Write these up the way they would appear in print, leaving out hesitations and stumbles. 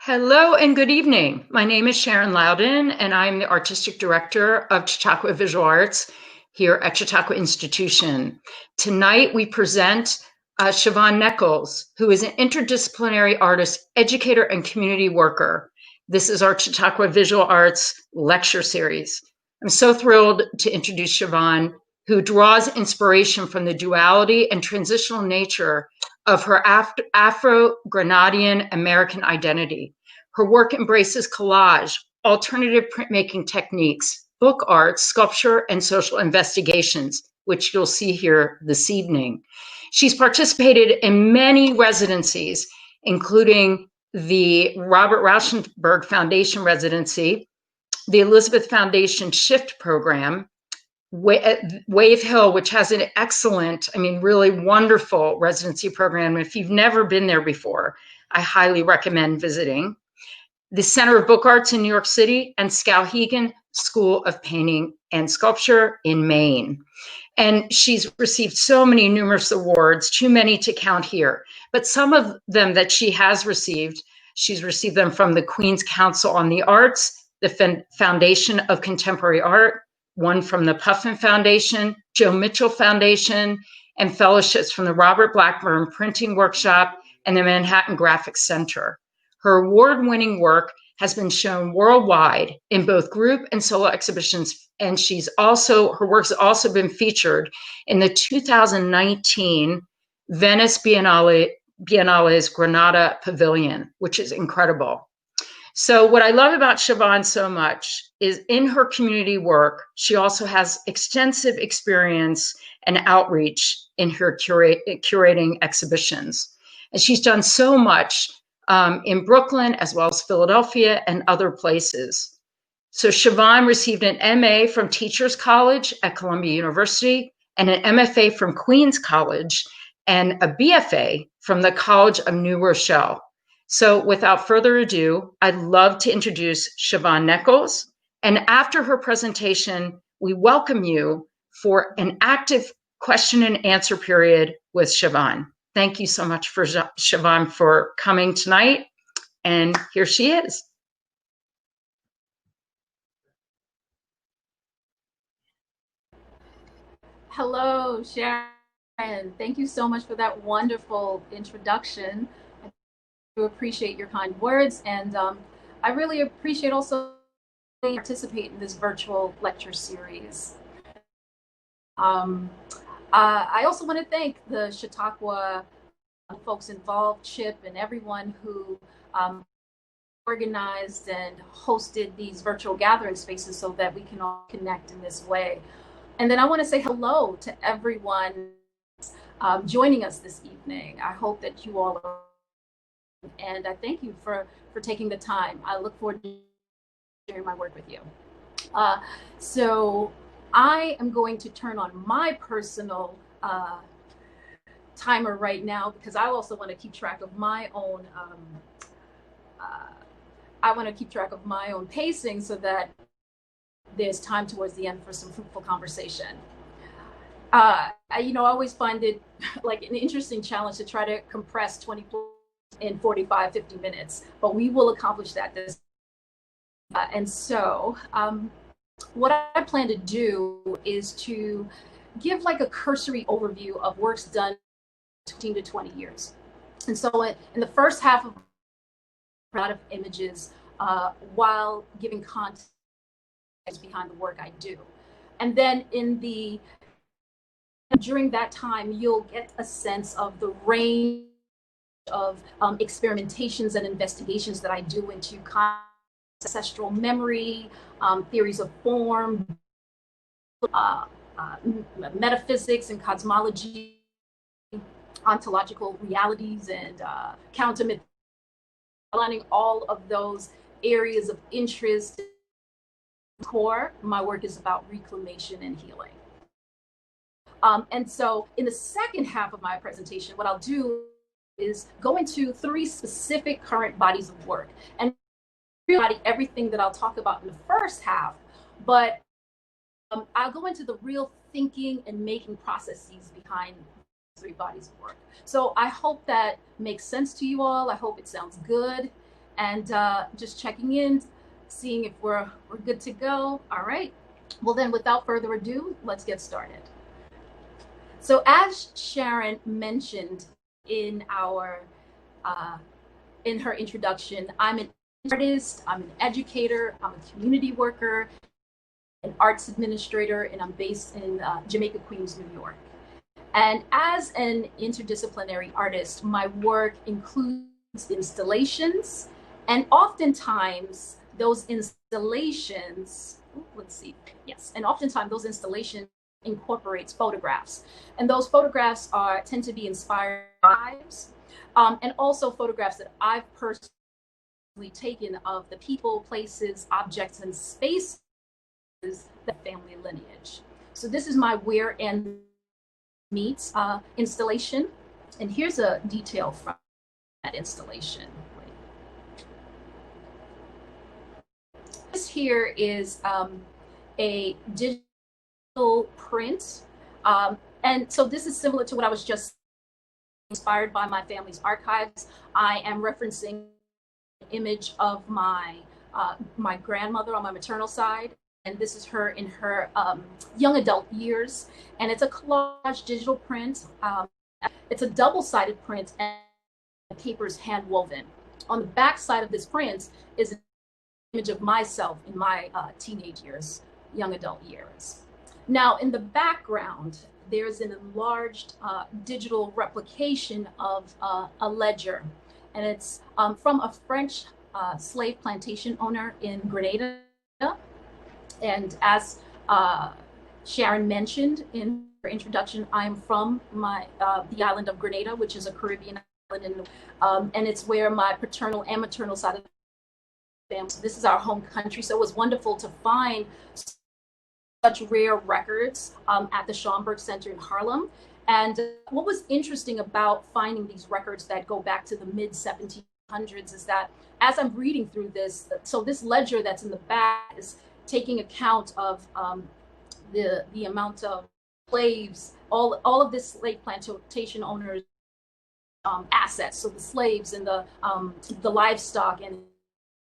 Hello and good evening. My name is Sharon Loudon, and I'm the Artistic Director of Chautauqua Visual Arts here at Chautauqua Institution. Tonight we present Shervone Neckles, who is an interdisciplinary artist, educator, and community worker. This is our Chautauqua Visual Arts lecture series. I'm so thrilled to introduce Shervone, who draws inspiration from the duality and transitional nature of her Afro-Grenadian American identity. Her work embraces collage, alternative printmaking techniques, book art, sculpture, and social investigations, which you'll see here this evening. She's participated in many residencies, including the Robert Rauschenberg Foundation residency, the Elizabeth Foundation Shift program, Wave Hill, which has an excellent, really wonderful residency program. If you've never been there before, I highly recommend visiting. The Center of Book Arts in New York City and Skowhegan School of Painting and Sculpture in Maine. And she's received so many numerous awards, too many to count here. But some of them that she has received, she's received them from the Queen's Council on the Arts, the Foundation of Contemporary Art, one from the Puffin Foundation, Joe Mitchell Foundation, and fellowships from the Robert Blackburn Printing Workshop and the Manhattan Graphics Center. Her award-winning work has been shown worldwide in both group and solo exhibitions, and her work has also been featured in the 2019 Venice Biennale's Granada Pavilion, which is incredible. So what I love about Shervone so much is in her community work, she also has extensive experience and outreach in her curating exhibitions. And she's done so much in Brooklyn, as well as Philadelphia and other places. So Shervone received an MA from Teachers College at Columbia University and an MFA from Queens College and a BFA from the College of New Rochelle. So without further ado, I'd love to introduce Shervone Neckles. And after her presentation, we welcome you for an active question and answer period with Shervone. Thank you so much for Shervone for coming tonight. And here she is. Hello, Sharon. Thank you so much for that wonderful introduction. I do appreciate your kind words, and I really appreciate also participate in this virtual lecture series. I also want to thank the Chautauqua folks involved, Chip, and everyone who organized and hosted these virtual gathering spaces so that we can all connect in this way. And then I want to say hello to everyone joining us this evening. I hope that you all are, and I thank you for taking the time. I look forward to sharing my work with you. So I am going to turn on my personal timer right now because I also want to keep track of my own. I want to keep track of my own pacing so that there's time towards the end for some fruitful conversation. I always find it like an interesting challenge to try to compress 20 in 45, 50 minutes, but we will accomplish that and so what I plan to do is to give like a cursory overview of works done 15 to 20 years. And so in the first half of a lot of images while giving context behind the work I do. And then during that time, you'll get a sense of the range of experimentations and investigations that I do into ancestral memory, theories of form, metaphysics and cosmology, ontological realities, and counter-myth, aligning all of those areas of interest. Core, my work is about reclamation and healing. And so in the second half of my presentation, what I'll do is go into 3 specific current bodies of work and everything that I'll talk about in the first half, but I'll go into the real thinking and making processes behind 3 bodies of work. So I hope that makes sense to you all. I hope it sounds good. and just checking in, seeing if we're good to go. All right. Well, then, without further ado, let's get started. So, as Sharon mentioned in our in her introduction, I'm an artist, I'm an educator, I'm a community worker, an arts administrator, and I'm based in Jamaica, Queens, New York. And as an interdisciplinary artist, my work includes installations, and oftentimes those installations, and oftentimes those installations incorporates photographs, and those photographs tend to be inspired by lives, and also photographs that I've personally taken of the people, places, objects, and spaces the family lineage. So this is my Where and Meets installation, and here's a detail from that installation. This here is a digital print, and so this is similar to what I was just inspired by my family's archives. I am referencing an image of my my grandmother on my maternal side, and this is her in her young adult years, and it's a collage digital print. It's a double-sided print, and the paper is hand woven. On the back side of this print is an image of myself in my teenage years, young adult years. Now, in the background, there's an enlarged digital replication of a ledger, and it's from a French slave plantation owner in Grenada. And as Sharon mentioned in her introduction, I'm from the island of Grenada, which is a Caribbean island, and it's where my paternal and maternal side of the family. This is our home country, so it was wonderful to find such rare records at the Schomburg Center in Harlem. And what was interesting about finding these records that go back to the mid-1700s is that as I'm reading through this, so this ledger that's in the back is taking account of the amount of slaves, all of this slave plantation owners' assets, so the slaves and the livestock and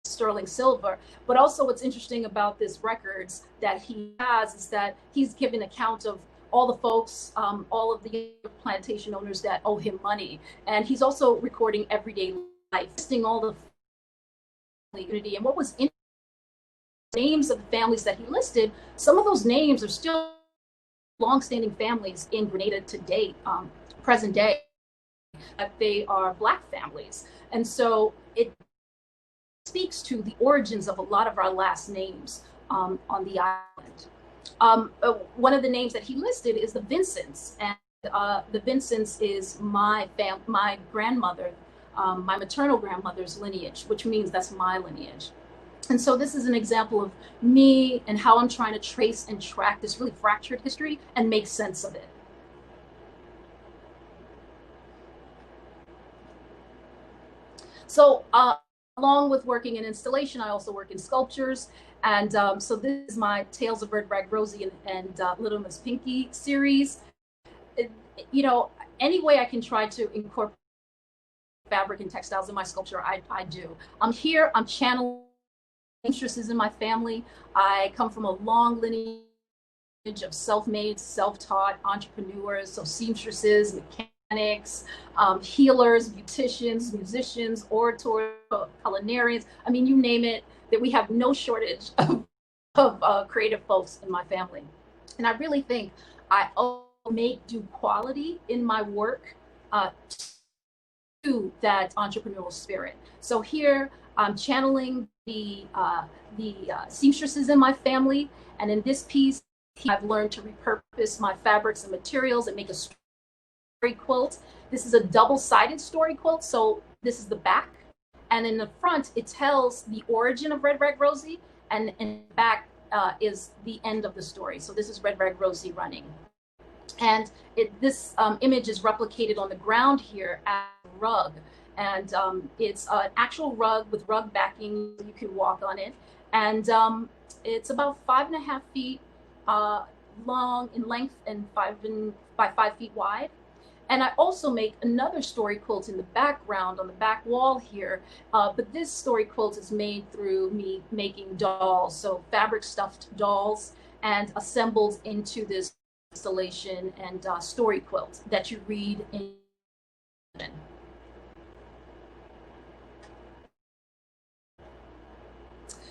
sterling silver. But also what's interesting about this records that he has is that he's given account of all the folks, all of the plantation owners that owe him money. And he's also recording everyday life, listing all the community. And what was interesting, names of the families that he listed, some of those names are still longstanding families in Grenada to date, present day, that they are Black families. And so it speaks to the origins of a lot of our last names on the island. One of the names that he listed is the Vincents, and the Vincents is my grandmother, my maternal grandmother's lineage, which means that's my lineage. And so this is an example of me and how I'm trying to trace and track this really fractured history and make sense of it. So along with working in installation, I also work in sculptures. And so this is my Tales of Red Rag Rosie and Little Miss Pinky series. You know, any way I can try to incorporate fabric and textiles in my sculpture, I do. Here, I'm channeling seamstresses in my family. I come from a long lineage of self-made, self-taught entrepreneurs, so seamstresses, mechanics, healers, beauticians, musicians, orators, culinarians. I mean, you name it, that we have no shortage of creative folks in my family. And I really think I make due quality in my work to that entrepreneurial spirit. So here I'm channeling the seamstresses in my family, and in this piece I've learned to repurpose my fabrics and materials and make a story quilt. This is a double-sided story quilt, so this is the back, and in the front it tells the origin of Red Rag Rosie, and in the back is the end of the story. So this is Red Rag Rosie running, and this image is replicated on the ground here as a rug. And it's an actual rug with rug backing. You can walk on it. And it's about 5.5 feet long in length and by 5 feet wide. And I also make another story quilt in the background on the back wall here. But this story quilt is made through me making dolls, so fabric stuffed dolls, and assembled into this installation and story quilt that you read in.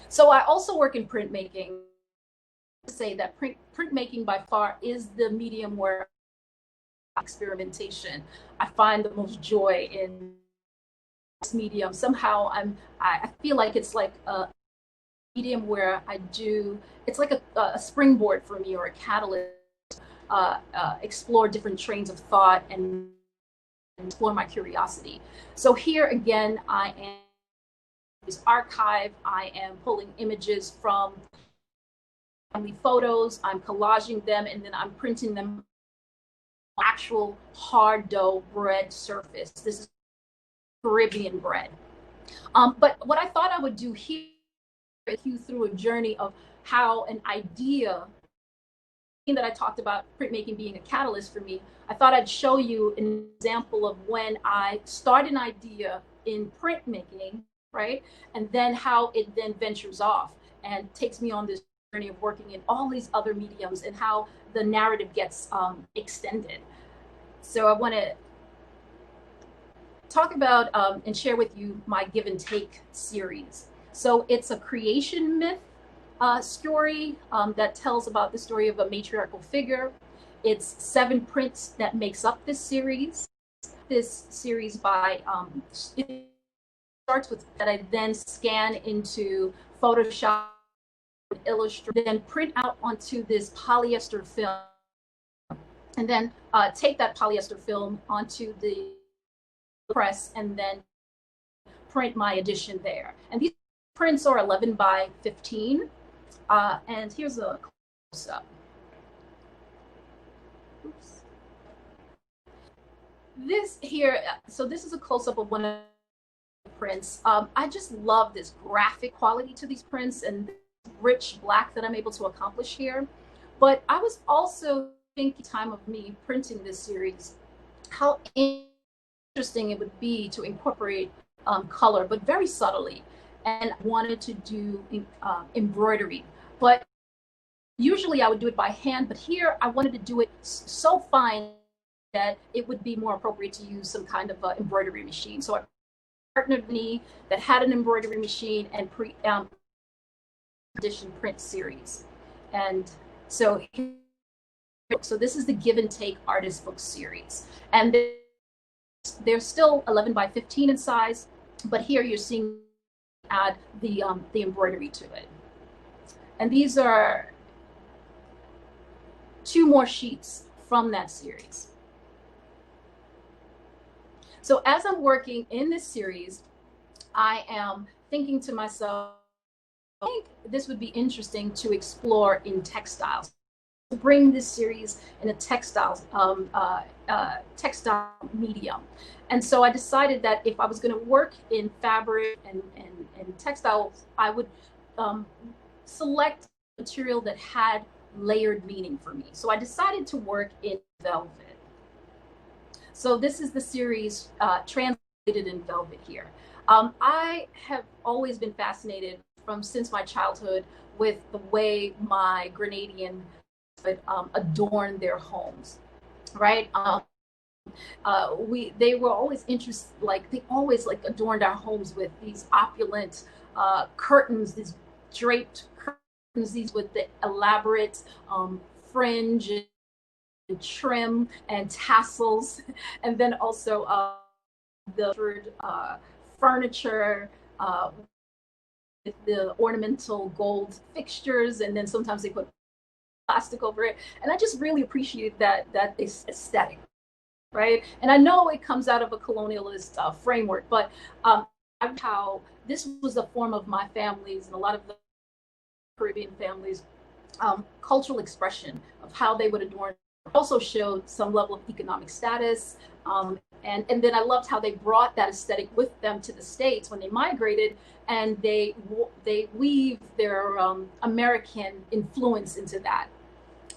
So I also work in printmaking. Say that printmaking by far is the medium where experimentation. I find the most joy in this medium. Somehow I feel like it's like a medium where it's like a springboard for me, or a catalyst, explore different trains of thought and explore my curiosity. So here again, I am this archive. I am pulling images from family photos, I'm collaging them, and then I'm printing them on actual hard dough bread surface. This is Caribbean bread. But what I thought I would do here is take you through a journey of how an idea that I talked about printmaking being a catalyst for me. I thought I'd show you an example of when I start an idea in printmaking, right? And then how it then ventures off and takes me on this journey of working in all these other mediums, and how the narrative gets extended. So I want to talk about and share with you my Give and Take series. So it's a creation myth story that tells about the story of a matriarchal figure. It's 7 prints that makes up this series. This series by it starts with that I then scan into Photoshop, Illustrator, then print out onto this polyester film, and then take that polyester film onto the press and then print my edition there. And these prints are 11 by 15. And here's a close-up. Oops. This here, so this is a close-up of one of the prints. I just love this graphic quality to these prints and this rich black that I'm able to accomplish here. But I was also thinking, time of me printing this series, how interesting it would be to incorporate color, but very subtly. And I wanted to do embroidery. But usually I would do it by hand, but here I wanted to do it so fine that it would be more appropriate to use some kind of embroidery machine. So I partnered with me that had an embroidery machine and edition print series. And so this is the Give and Take artist book series. And they're still 11 by 15 in size, but here you're seeing add the embroidery to it. And these are 2 more sheets from that series. So as I'm working in this series, I am thinking to myself, I think this would be interesting to explore in textiles. To bring this series in a textile medium. And so I decided that if I was going to work in fabric and textiles, I would select material that had layered meaning for me. So I decided to work in velvet. So this is the series translated in velvet here. I have always been fascinated since my childhood with the way my Grenadian adorn their homes, right? They were always interested, they always adorned our homes with these opulent curtains, these draped curtains, these with the elaborate fringe and trim and tassels, and then also the furniture with the ornamental gold fixtures, and then sometimes they put plastic over it. And I just really appreciated that aesthetic, right? And I know it comes out of a colonialist framework, but how this was a form of my family's and a lot of the Caribbean families' cultural expression of how they would adorn. Also showed some level of economic status, and then I loved how they brought that aesthetic with them to the States when they migrated, and they weave their American influence into that.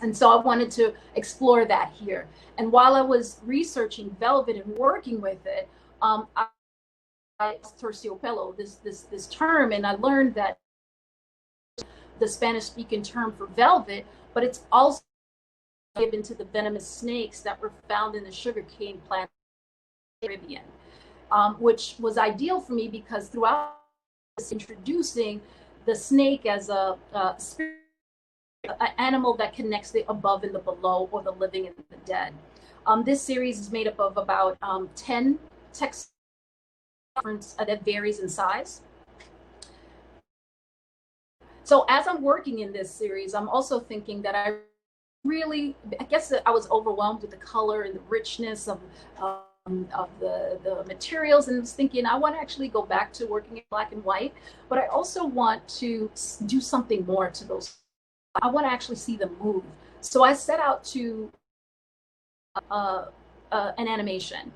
And so I wanted to explore that here. And while I was researching velvet and working with it, I terciopelo, this term, and I learned that the Spanish-speaking term for velvet, but it's also given to the venomous snakes that were found in the sugarcane plant in the Caribbean, which was ideal for me because throughout this introducing the snake as a spirit, an animal that connects the above and the below, or the living and the dead. This series is made up of about 10 text that varies in size. So as I'm working in this series, I'm also thinking that I guess that I was overwhelmed with the color and the richness of the materials, and was thinking I want to actually go back to working in black and white, but I also want to do something more to those. I want to actually see them move. So I set out to an animation.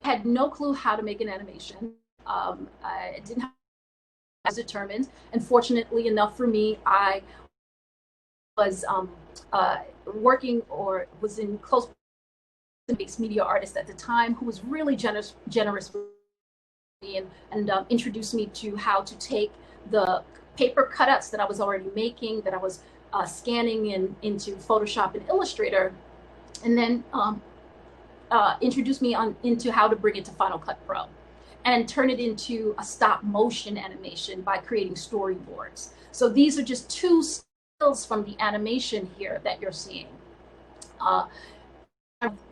I had no clue how to make an animation. I didn't have as determined, and fortunately enough for me, I was working or was in close mixed media artist at the time who was really generous with me and introduced me to how to take the paper cutouts that I was already making, that I was scanning into Photoshop and Illustrator, and then introduced me into how to bring it to Final Cut Pro and turn it into a stop motion animation by creating storyboards. So these are just two stills from the animation here that you're seeing.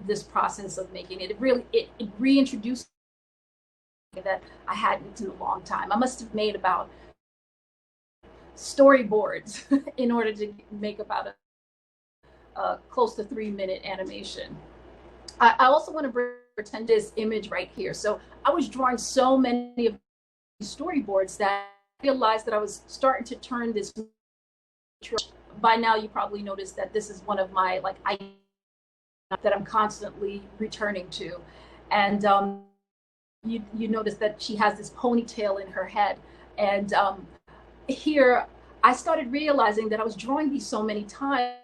This process of making it, it reintroduced that I hadn't in a long time. I must have made about storyboards in order to make about a close to 3-minute animation. I also want to pretend this image right here. So I was drawing so many of these storyboards that I realized that I was starting to turn this. By now, you probably noticed that this is one of my ideas that I'm constantly returning to, and you notice that she has this ponytail in her head, and here I started realizing that I was drawing these so many times,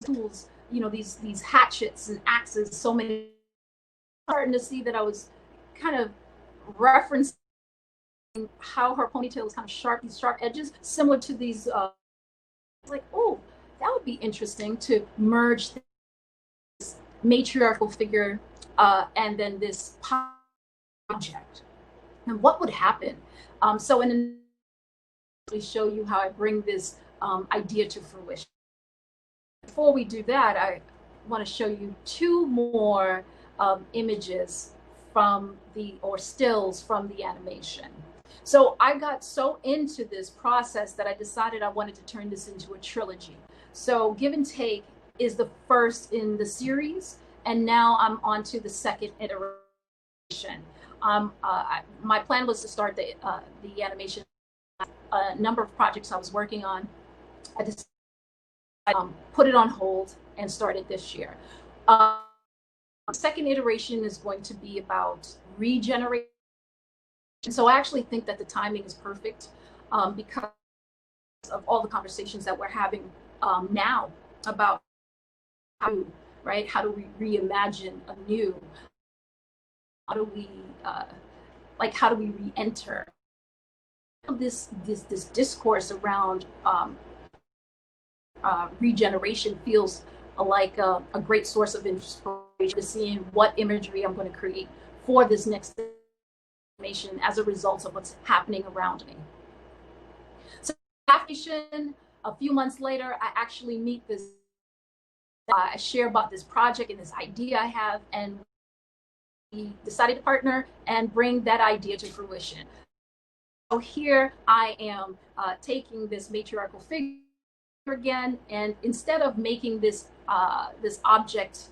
tools, these hatchets and axes, so many. Starting to see that I was kind of referencing how her ponytail was kind of sharp, these sharp edges, similar to these. Like, oh, that would be interesting to merge this matriarchal figure and then this object, and what would happen. So in show you how I bring this idea to fruition. Before we do that, I want to show you two more images or stills from the animation. So I got so into this process that I decided I wanted to turn this into a trilogy. So Give and Take is the first in the series, and now I'm on to the second iteration. My plan was to start the animation. A number of projects I was working on, I just put it on hold and started this year. Second iteration is going to be about regeneration. So I actually think that the timing is perfect because of all the conversations that we're having now about how do we reimagine anew? How do we re-enter this discourse around regeneration feels like a great source of inspiration to seeing what imagery I'm going to create for this next animation as a result of what's happening around me. So a few months later, I actually meet this. I share about this project and this idea I have, and we decided to partner and bring that idea to fruition. So here I am taking this matriarchal figure again, and instead of making this object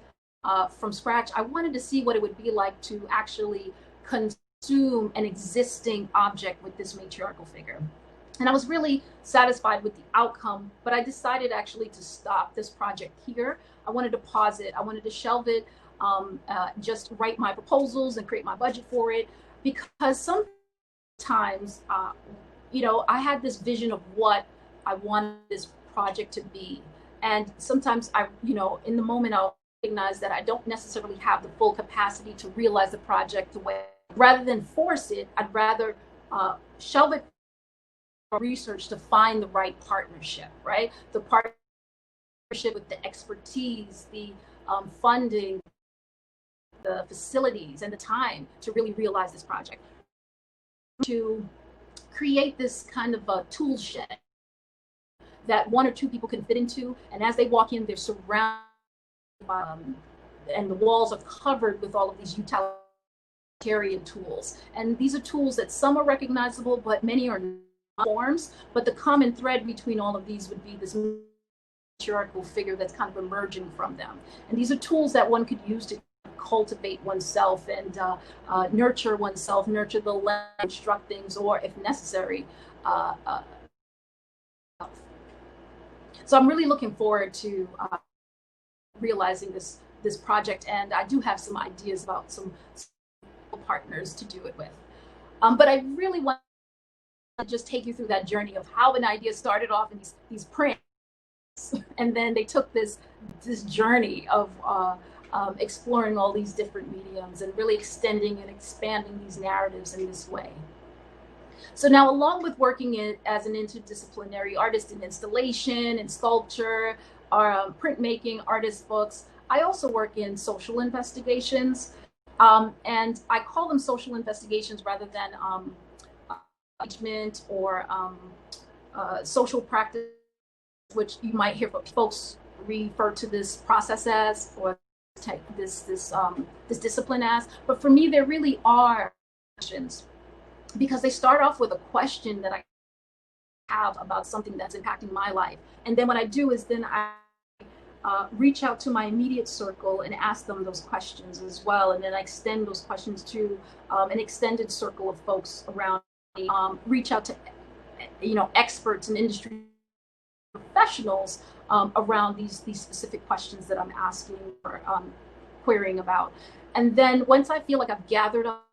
from scratch, I wanted to see what it would be like to actually consume an existing object with this matriarchal figure. And I was really satisfied with the outcome, but I decided actually to stop this project here. I wanted to pause it. I wanted to shelve it, just write my proposals and create my budget for it, because sometimes, I had this vision of what I wanted this project to be. And sometimes in the moment I'll recognize that I don't necessarily have the full capacity to realize the project the way, rather than force it, I'd rather shelve it for research to find the right partnership, right? The partnership with the expertise, the funding, the facilities, and the time to really realize this project. To create this kind of a tool shed that one or two people can fit into, and as they walk in, they're surrounded by, and the walls are covered with all of these utilitarian tools. And these are tools that some are recognizable, but many are not forms. But the common thread between all of these would be this matriarchal figure that's kind of emerging from them. And these are tools that one could use to cultivate oneself and nurture oneself, nurture the land, instruct things, or if necessary, so I'm really looking forward to realizing this project, and I do have some ideas about some partners to do it with. But I really want to just take you through that journey of how an idea started off in these prints, and then they took this journey of exploring all these different mediums and really extending and expanding these narratives in this way. So now, along with working as an interdisciplinary artist in installation and sculpture, or printmaking, artist books, I also work in social investigations. And I call them social investigations rather than engagement or social practice, which you might hear folks refer to this process as, or this discipline as. But for me, there really are questions, because they start off with a question that I have about something that's impacting my life. And then what I do is then I reach out to my immediate circle and ask them those questions as well. And then I extend those questions to an extended circle of folks around me, reach out to experts and industry professionals around these specific questions that I'm asking or querying about. And then once I feel like I've gathered up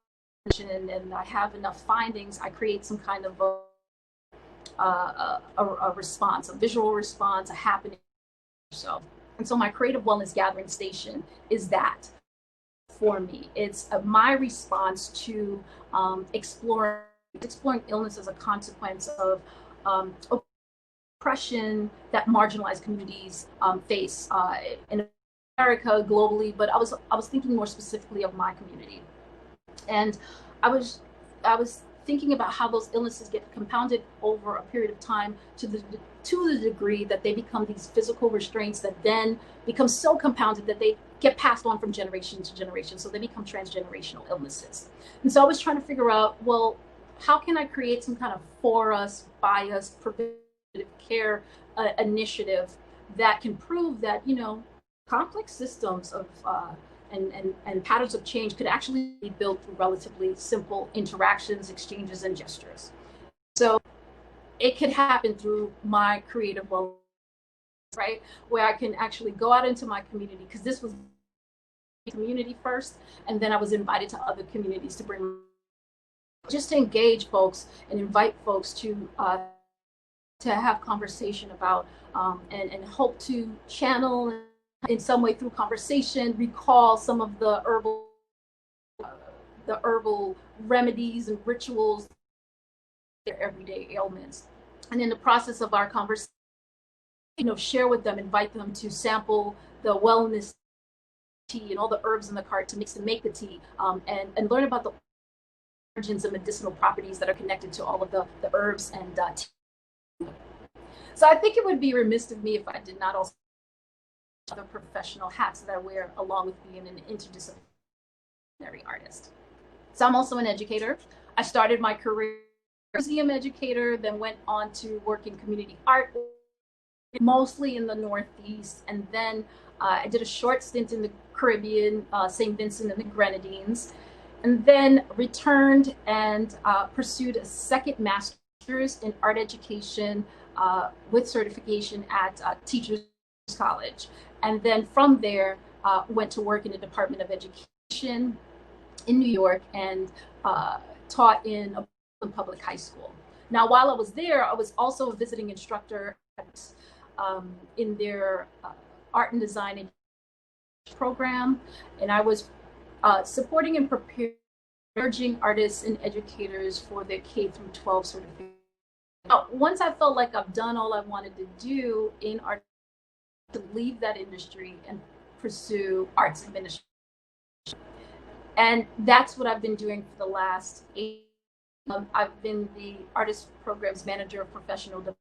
and I have enough findings, I create some kind of a response, a visual response, a happening. And so my creative wellness gathering station is that for me. It's my response to exploring illness as a consequence of oppression that marginalized communities face in America, globally, but I was thinking more specifically of my community. And I was thinking about how those illnesses get compounded over a period of time to the degree that they become these physical restraints that then become so compounded that they get passed on from generation to generation. So they become transgenerational illnesses. And so I was trying to figure out, well, how can I create some kind of for us, by us, preventative care initiative that can prove that, complex systems of and patterns of change could actually be built through relatively simple interactions, exchanges, and gestures. So it could happen through my creative wellness, right? Where I can actually go out into my community, because this was community first, and then I was invited to other communities to bring, just to engage folks and invite folks to have conversation about and hope to channel in some way through conversation, recall some of the herbal remedies and rituals, their everyday ailments. And in the process of our conversation, share with them, invite them to sample the wellness tea and all the herbs in the cart to mix and make the tea, and learn about the origins and medicinal properties that are connected to all of the herbs and tea. So I think it would be remiss of me if I did not also other professional hats that I wear along with being an interdisciplinary artist. So I'm also an educator. I started my career as a museum educator, then went on to work in community art, mostly in the Northeast, and then I did a short stint in the Caribbean, St. Vincent and the Grenadines, and then returned and pursued a second master's in art education with certification at Teachers College. And then from there, went to work in the Department of Education in New York and taught in a public high school. Now, while I was there, I was also a visiting instructor at in their art and design program, and I was supporting and preparing emerging artists and educators for their K through 12 certification. Once I felt like I've done all I wanted to do in art, to leave that industry and pursue arts administration. And that's what I've been doing for the last 8 years. I've been the artist programs manager of professional development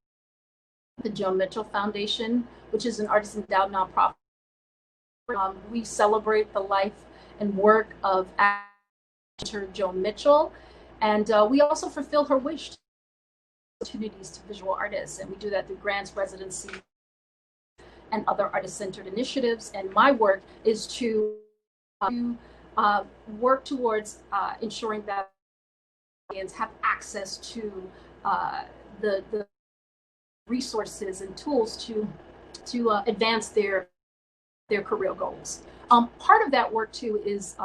at the Joe Mitchell Foundation, which is an artist endowed nonprofit. We celebrate the life and work of actor Joe Mitchell, and we also fulfill her wish to opportunities to visual artists, and we do that through grants, residency, and other artist-centered initiatives. And my work is to work towards ensuring that audience have access to the resources and tools to advance their career goals. Part of that work too is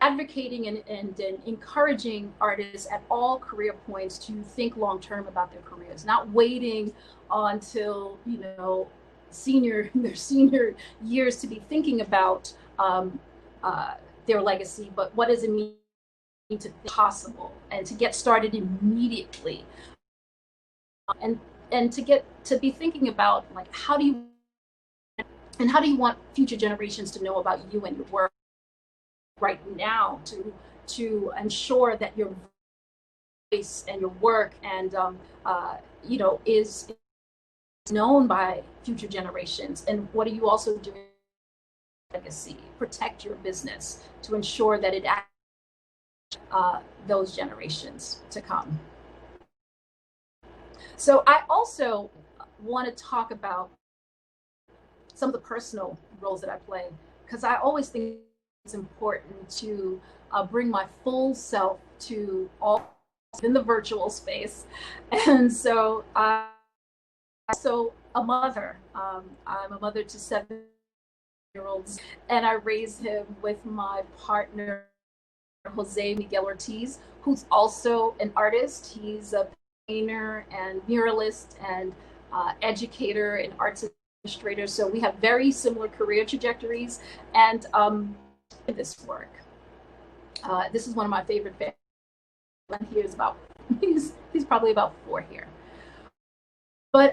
advocating and encouraging artists at all career points to think long term about their careers, not waiting until their senior years to be thinking about their legacy, but what does it mean to be possible and to get started immediately, and to be thinking about like how do you want future generations to know about you and your work right now, to ensure that your voice and your work and is known by future generations. And what are you also doing? Legacy, protect your business to ensure that it those generations to come. So I also want to talk about some of the personal roles that I play, because I always think it's important to bring my full self to all in the virtual space. And so a mother. I'm a mother to 7-year-olds, and I raised him with my partner, Jose Miguel Ortiz, who's also an artist. He's a painter and muralist and educator and arts administrator. So we have very similar career trajectories. And this work, this is one of my favorite families. He's probably about 4 here. But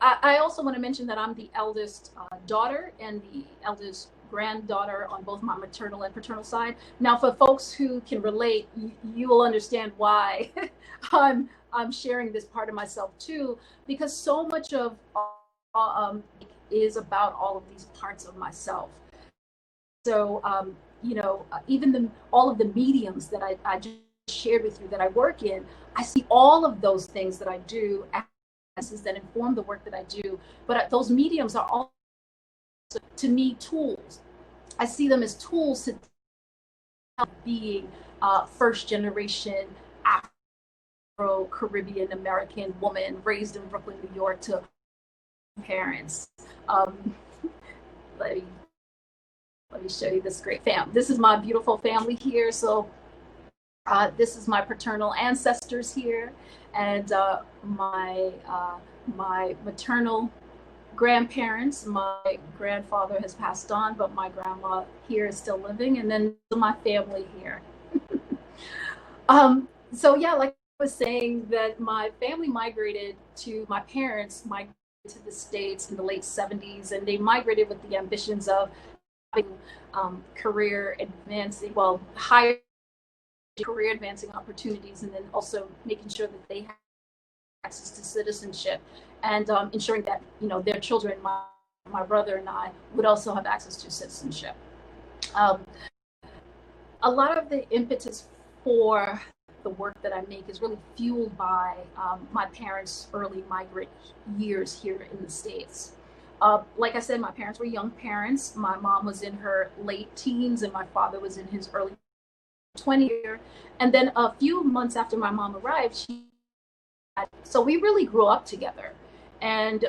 I also want to mention that I'm the eldest daughter and the eldest granddaughter on both my maternal and paternal side. Now, for folks who can relate, you will understand why I'm sharing this part of myself too, because so much of is about all of these parts of myself. So, even all of the mediums that I just shared with you that I work in, I see all of those things that I do that inform the work that I do. But those mediums are all, to me, tools. I see them as tools to being first generation Afro-Caribbean American woman raised in Brooklyn, New York, to parents. Let me show you this great family. This is my beautiful family here. So this is my paternal ancestors here, and my maternal grandparents. My grandfather has passed on, but my grandma here is still living, and then my family here. So yeah, like I was saying, that my family migrated to, my parents migrated to the States in the late 70s, and they migrated with the ambitions of having career advancing, higher career advancing opportunities, and then also making sure that they have access to citizenship, and ensuring that their children, my brother and I, would also have access to citizenship. A lot of the impetus for the work that I make is really fueled by my parents' early migrant years here in the States. Like I said, my parents were young parents. My mom was in her late teens and my father was in his early 20s. And then a few months after my mom arrived, so we really grew up together, and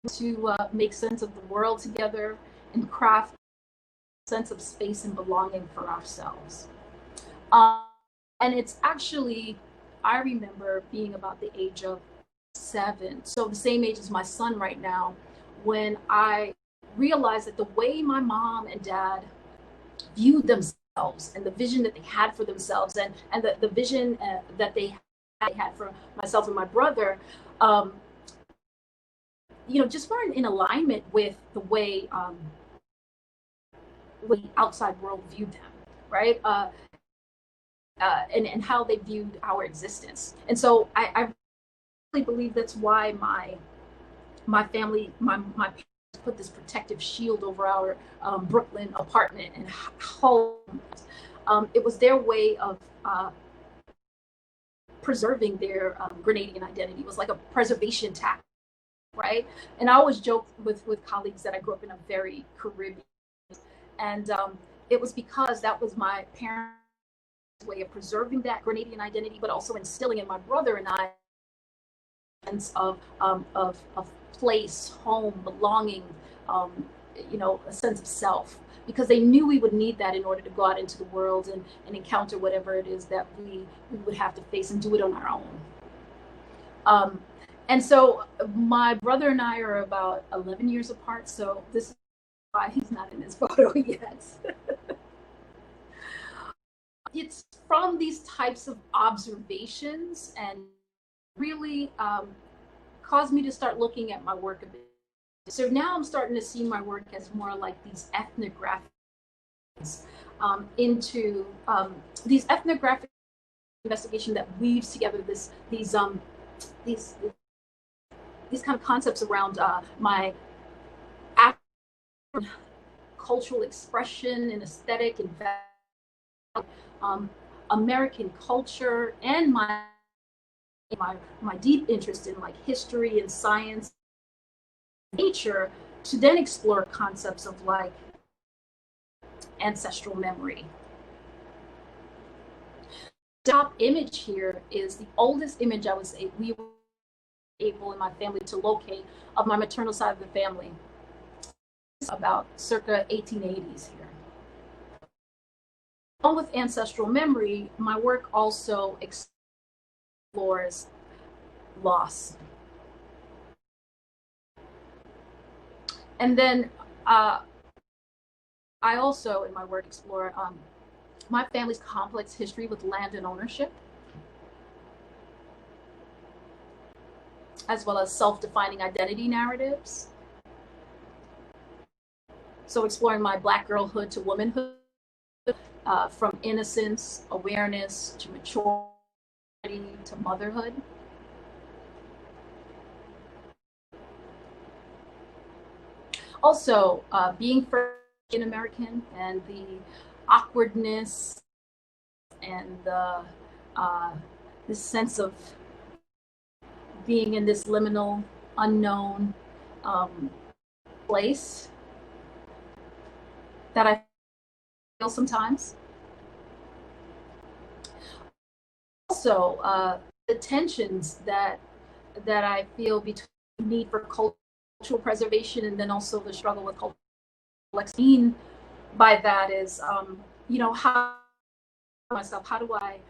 to make sense of the world together and craft a sense of space and belonging for ourselves. And it's actually, I remember being about the age of 7, so the same age as my son right now, when I realized that the way my mom and dad viewed themselves and the vision that they had for themselves, and the vision that they had for myself and my brother, just weren't in alignment with the way the outside world viewed them, right? And how they viewed our existence. And so I really believe that's why my family, my parents put this protective shield over our Brooklyn apartment and home. It was their way of preserving their Grenadian identity. It was like a preservation tactic, right? And I always joke with colleagues that I grew up in a very Caribbean, and it was because that was my parents' way of preserving that Grenadian identity, but also instilling in my brother and I a sense of place, home, belonging, a sense of self, because they knew we would need that in order to go out into the world and encounter whatever it is that we would have to face and do it on our own. And so my brother and I are about 11 years apart, so this is why he's not in this photo yet. It's from these types of observations and really caused me to start looking at my work a bit. So now I'm starting to see my work as more like these ethnographic into these ethnographic investigation that weaves together these kind of concepts around my African cultural expression and aesthetic and American culture, and my deep interest in like history and science, nature, to then explore concepts of like ancestral memory. The top image here is the oldest image we were able in my family to locate of my maternal side of the family. It's about circa 1880s here. Along with ancestral memory, my work also explores loss. And then I also, in my work, explore my family's complex history with land and ownership, as well as self-defining identity narratives. So exploring my Black girlhood to womanhood, from innocence, awareness, to maturity, to motherhood. Also, being first American and the awkwardness and this sense of being in this liminal, unknown place that I feel sometimes. Also, the tensions that I feel between the need for cultural preservation and then also the struggle with cultural excellence. By that is, how do I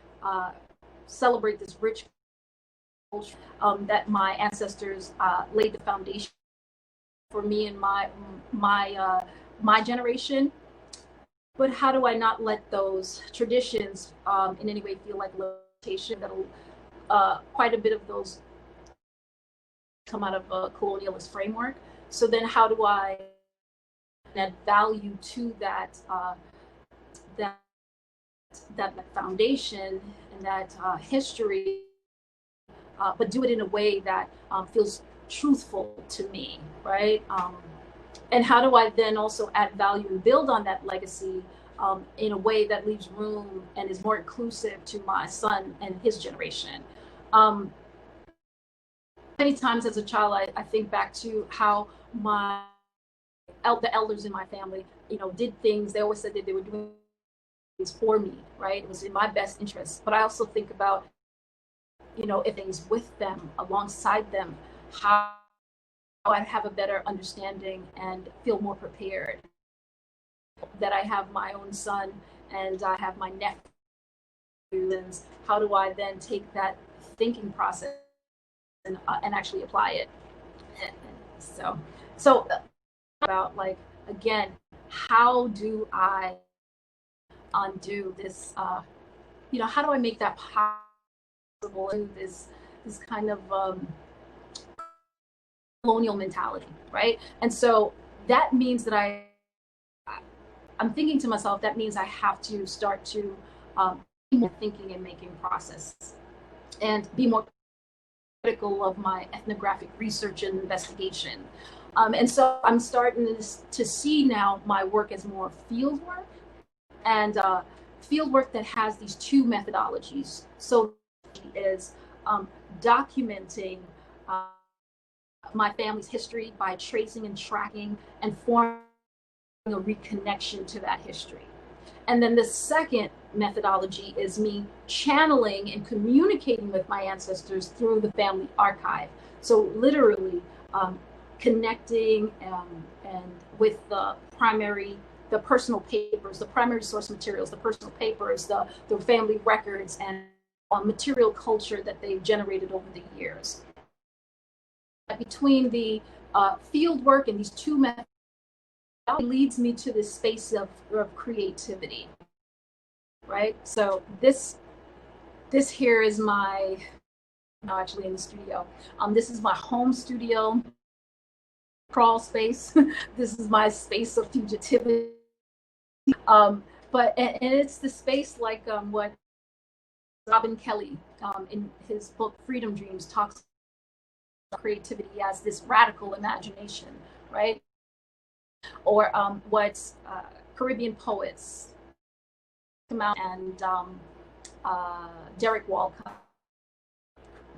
celebrate this rich culture that my ancestors laid the foundation for me and my generation, but how do I not let those traditions in any way feel like limitation? That'll quite a bit of those come out of a colonialist framework. So then how do I add value to that foundation and that history, but do it in a way that feels truthful to me, right? And how do I then also add value and build on that legacy in a way that leaves room and is more inclusive to my son and his generation? Many times as a child, I think back to how the elders in my family, did things. They always said that they were doing things for me, right? It was in my best interest. But I also think about, if things with them, alongside them, how I'd have a better understanding and feel more prepared. That I have my own son and I have my nephew. And how do I then take that thinking process and actually apply it. So about, like, again, how do I undo this? How do I make that possible? This kind of colonial mentality, right? And so that means that I'm thinking to myself, that means I have to start to be more thinking and making process, and be more critical of my ethnographic research and investigation. And so I'm starting to see now my work as more field work, and field work that has these two methodologies. So is documenting my family's history by tracing and tracking and forming a reconnection to that history. And then the second methodology is me channeling and communicating with my ancestors through the family archive. So literally connecting and with the personal papers, the primary source materials, the personal papers, the family records, and material culture that they've generated over the years. Between the field work and these two methods, leads me to this space of creativity, right? So this here is my, actually in the studio. This is my home studio, crawl space. This is my space of fugitivity. But it's the space like what Robin Kelly in his book Freedom Dreams talks about creativity as this radical imagination, right? Or what Caribbean poets come out, and Derek Walcott,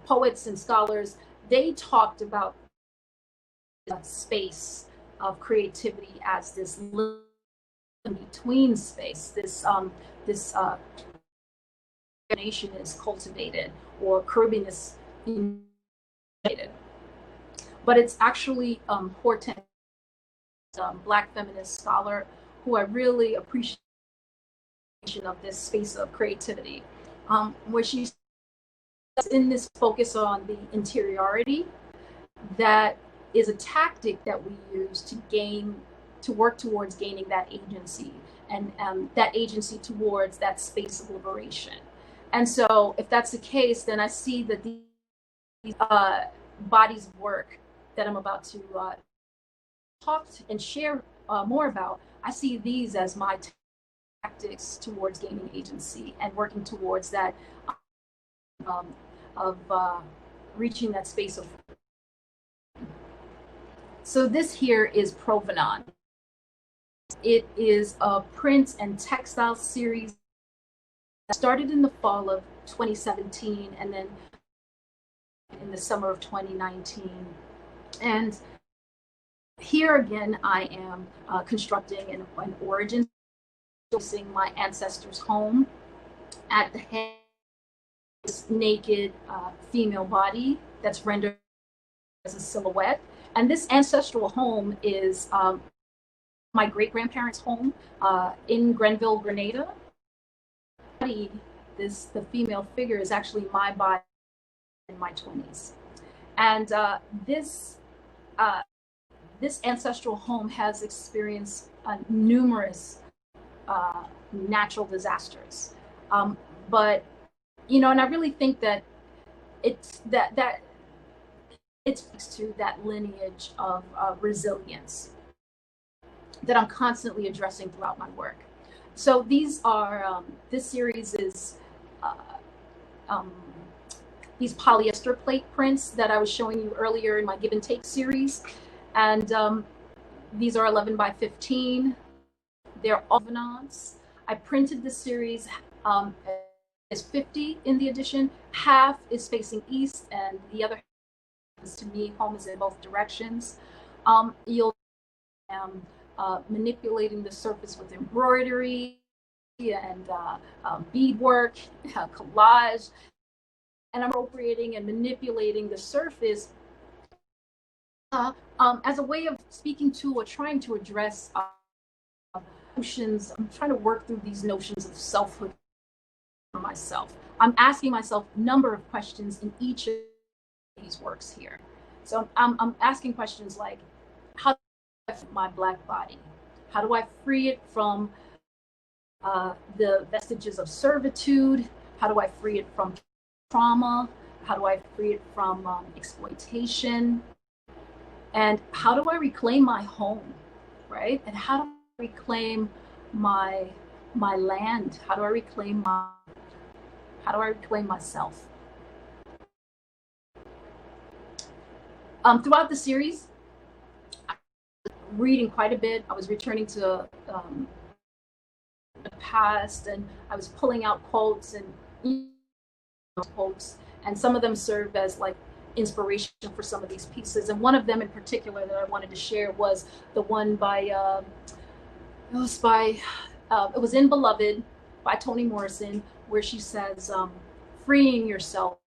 poets and scholars, they talked about the space of creativity as this between space, this nation is cultivated, or Caribbean is created. But it's actually Hortense, Black feminist scholar, who I really appreciate of this space of creativity, where she's in this focus on the interiority that is a tactic that we use to work towards gaining that agency, and that agency towards that space of liberation. And so if that's the case, then I see that these bodies of work that I'm about to talk and share more about, I see these as my tactics towards gaining agency and working towards that of reaching that space of. So this here is Provenance. It is a print and textile series that started in the fall of 2017 and then in the summer of 2019. And here again, I am constructing an origin, tracing my ancestors' home. At the head, this naked female body that's rendered as a silhouette. And this ancestral home is my great-grandparents' home in Grenville, Grenada. The female figure is actually my body in my 20s. And this ancestral home has experienced numerous natural disasters. But, and I really think that it's to that lineage of resilience that I'm constantly addressing throughout my work. So these are, this series is these polyester plate prints that I was showing you earlier in my Give and Take series. And these are 11 by 15. They're all provenance. I printed this series as 50 in the edition. Half is facing east, and the other half is, to me, home is in both directions. You'll manipulating the surface with embroidery and beadwork, collage, and I'm appropriating and manipulating the surface as a way of speaking to or trying to address notions. I'm trying to work through these notions of selfhood for myself. I'm asking myself a number of questions in each of these works here. So I'm asking questions like, how do I free my Black body? How do I free it from the vestiges of servitude? How do I free it from trauma? How do I free it from exploitation? And how do I reclaim my home, right? And how do I reclaim my land? How do I reclaim myself? Throughout the series, I was reading quite a bit. I was returning to the past, and I was pulling out quotes and quotes, and some of them serve as like inspiration for some of these pieces. And one of them in particular that I wanted to share was the one by it was in Beloved by Toni Morrison, where she says, freeing yourself,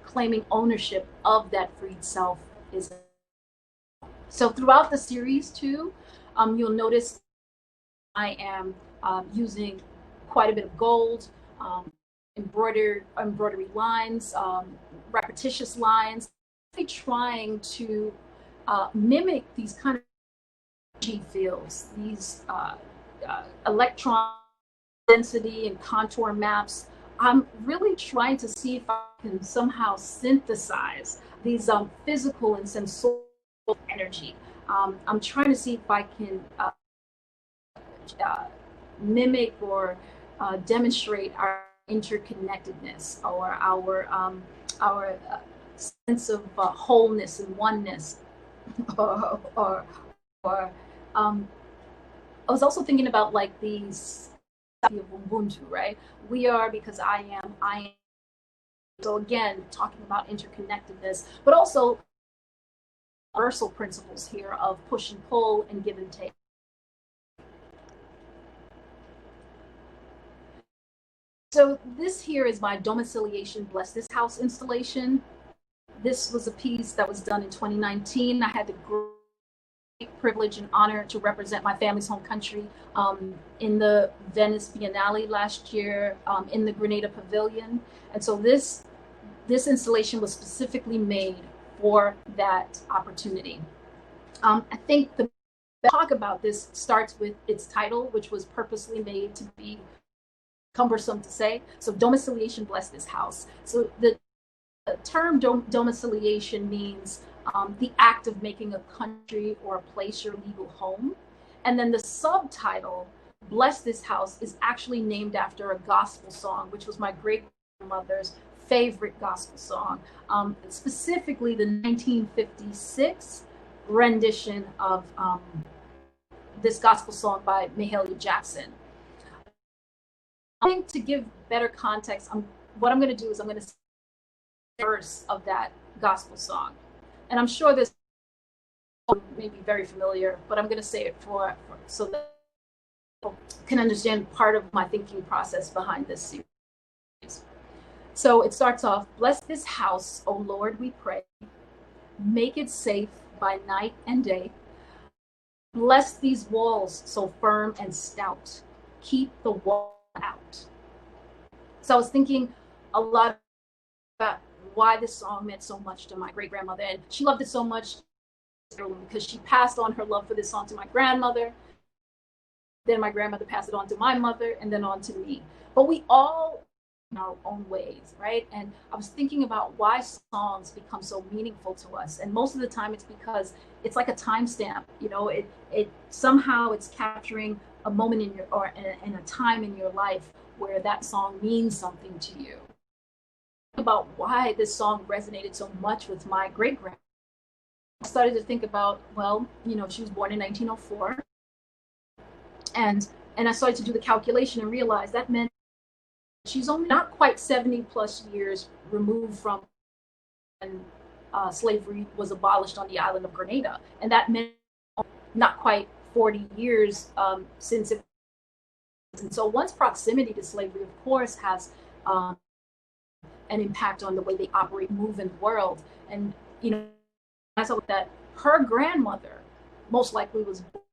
claiming ownership of that freed self is. So throughout the series too, you'll notice I am using quite a bit of gold, embroidery lines, repetitious lines, trying to mimic these kind of energy fields, these electron density and contour maps. I'm really trying to see if I can somehow synthesize these physical and sensorial energy. I'm trying to see if I can mimic or demonstrate our interconnectedness, or our sense of wholeness and oneness. or I was also thinking about like these of Ubuntu, right? We are because I am. So again, talking about interconnectedness, but also universal principles here of push and pull and give and take. So this here is my domiciliation Bless This House installation. This was a piece that was done in 2019. I had the great privilege and honor to represent my family's home country in the Venice Biennale last year, in the Grenada Pavilion. And so this installation was specifically made for that opportunity. I think the talk about this starts with its title, which was purposely made to be cumbersome to say. So domiciliation Bless This House. So the term domiciliation means the act of making a country or a place your legal home. And then the subtitle, Bless This House, is actually named after a gospel song, which was my great-grandmother's favorite gospel song, specifically the 1956 rendition of this gospel song by Mahalia Jackson. I think to give better context, what I'm going to do is I'm going to sing the verse of that gospel song. And I'm sure this may be very familiar, but I'm going to say it so that people can understand part of my thinking process behind this series. So it starts off, bless this house, O Lord, we pray. Make it safe by night and day. Bless these walls so firm and stout. Keep the wall out. So I was thinking a lot about why this song meant so much to my great-grandmother, and she loved it so much because she passed on her love for this song to my grandmother. Then my grandmother passed it on to my mother, and then on to me. But we all in our own ways, right? And I was thinking about why songs become so meaningful to us, and most of the time it's because it's like a timestamp. You know, it somehow it's capturing a moment in in a time in your life where that song means something to you. About why this song resonated so much with my great-grandmother. I started to think about, well, you know, she was born in 1904, and I started to do the calculation and realize that meant she's only not quite 70 plus years removed from when slavery was abolished on the island of Grenada, and that meant not quite 40 years since it. And so one's proximity to slavery, of course, has an impact on the way they operate, move in the world. And, you know, I saw that her grandmother most likely was born.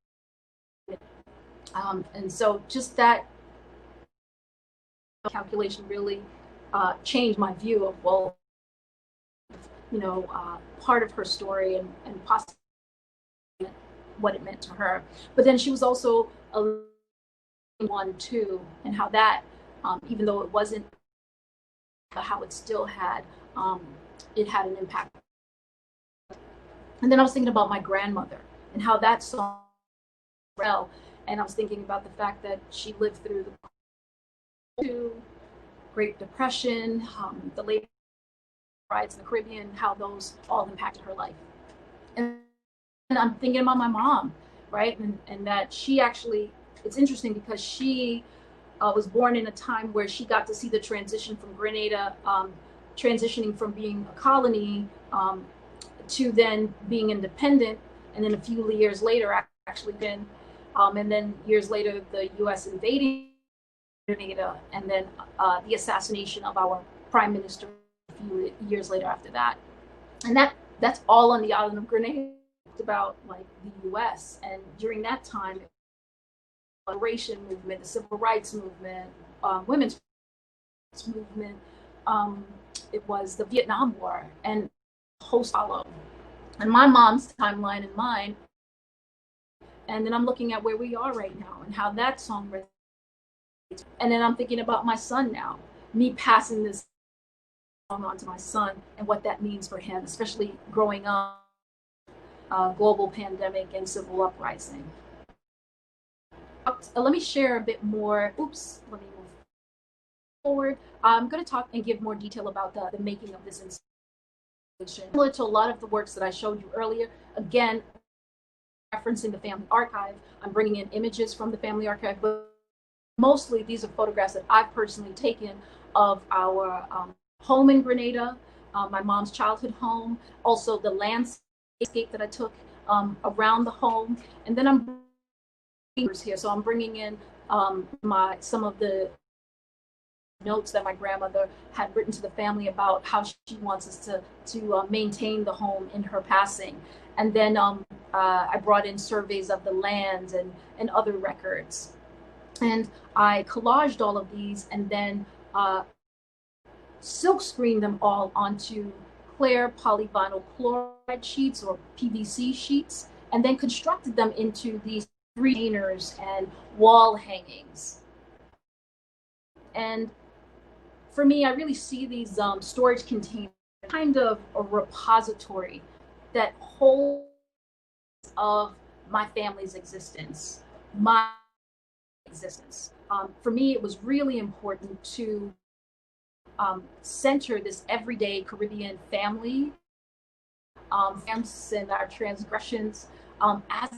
And so just that calculation really changed my view of, well, part of her story and possibly what it meant to her. But then she was also a one too, and how that, even though it wasn't how it still had, it had an impact. And then I was thinking about my grandmother and how that song well, and I was thinking about the fact that she lived through the Great Depression, the late riots in the Caribbean, how those all impacted her life. And I'm thinking about my mom, right? And that she actually, it's interesting because she was born in a time where she got to see the transition from Grenada, transitioning from being a colony to then being independent. And then a few years later, actually been, and then years later, the U.S. invading Grenada, and then the assassination of our prime minister a few years later after that. And that's all on the island of Grenada. About like the U.S. and during that time, the liberation movement, the civil rights movement, women's movement, it was the Vietnam War, and host follow. And my mom's timeline and mine, and then I'm looking at where we are right now and how that song resonates. And then I'm thinking about my son now, me passing this song on to my son and what that means for him, especially growing up. Global pandemic and civil uprising. Let me share a bit more. Oops, let me move forward. I'm going to talk and give more detail about the making of this installation. Similar to a lot of the works that I showed you earlier, again, referencing the family archive, I'm bringing in images from the family archive, but mostly these are photographs that I've personally taken of our home in Grenada, my mom's childhood home, also the landscape that I took around the home, and then I'm here. So I'm bringing in some of the notes that my grandmother had written to the family about how she wants us to maintain the home in her passing, and then I brought in surveys of the land and other records, and I collaged all of these, and then silk screened them all onto clear polyvinyl chloride sheets or PVC sheets, and then constructed them into these containers and wall hangings. And for me, I really see these storage containers kind of a repository that holds of my family's existence, my existence. For me, it was really important to center this everyday Caribbean family, and our transgressions, as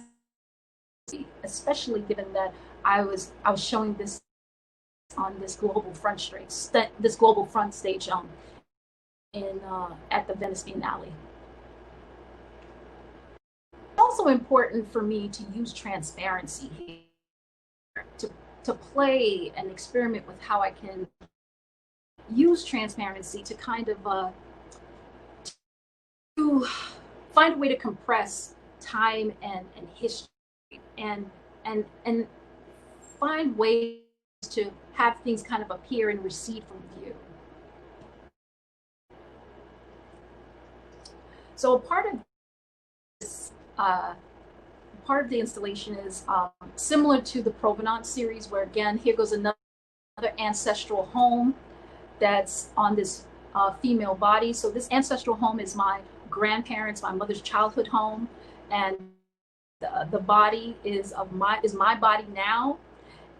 especially given that I was showing this on this global front stage, in at the Venice Biennale. It's also important for me to use transparency here to play and experiment with how I can use transparency to kind of to find a way to compress time and history and find ways to have things kind of appear and recede from view. So a part of this, part of the installation is similar to the Provenance series, where again, here goes another ancestral home that's on this female body. So this ancestral home is my grandparents, my mother's childhood home, and the body is my body now.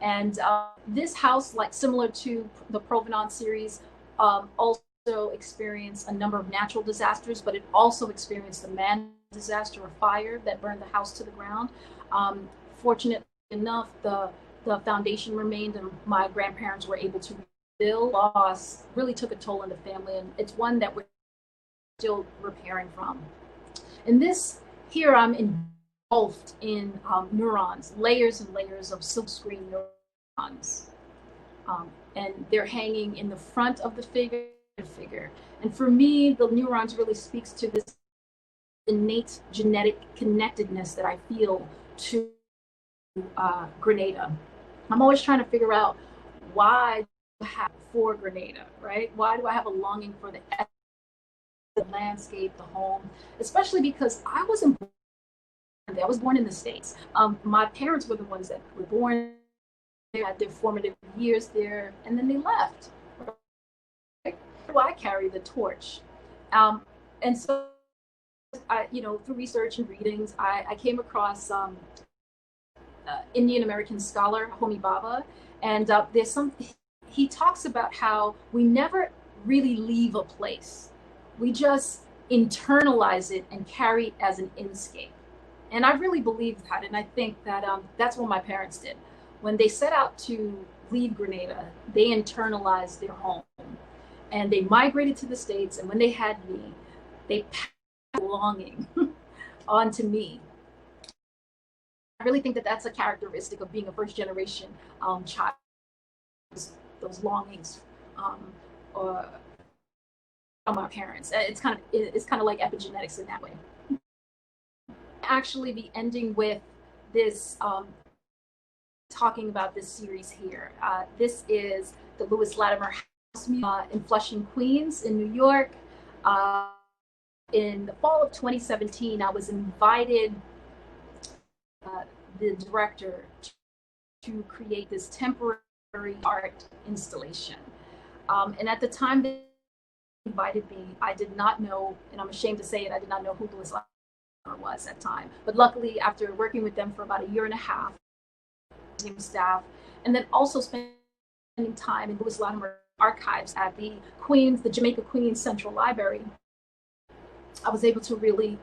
And this house, like similar to the Provenance series, also experienced a number of natural disasters, but it also experienced a man disaster or fire that burned the house to the ground. Fortunately enough, the foundation remained, and my grandparents were able to rebuild. Loss really took a toll on the family, and it's one that we're still repairing from. And this here, I'm engulfed in neurons, layers and layers of silkscreen neurons, and they're hanging in the front of the figure. And for me, the neurons really speaks to this innate genetic connectedness that I feel to Grenada. I'm always trying to figure out why do I have for Grenada, right? Why do I have a longing for the the landscape, the home, especially because I wasn't born there. I was born in the States. My parents were the ones that were born there, had their formative years there, and then they left. So I carry the torch. And so through research and readings, I came across Indian American scholar Homi Bhabha, and he talks about how we never really leave a place. We just internalize it and carry it as an inscape. And I really believe that, and I think that that's what my parents did. When they set out to leave Grenada, they internalized their home, and they migrated to the States. And when they had me, they passed belonging onto me. I really think that that's a characteristic of being a first generation child. Those longings from our parents. It's kind of like epigenetics in that way. Actually, be ending with this, talking about this series here. This is the Lewis Latimer House Museum in Flushing, Queens, in New York. In the fall of 2017, I was invited, the director, to create this temporary art installation. And at the time they invited me, I did not know, and I'm ashamed to say it, I did not know who Lewis Latimer was at the time. But luckily, after working with them for about a year and a half, staff, and then also spending time in Lewis Latimer archives at the Jamaica Queens Central Library, I was able to really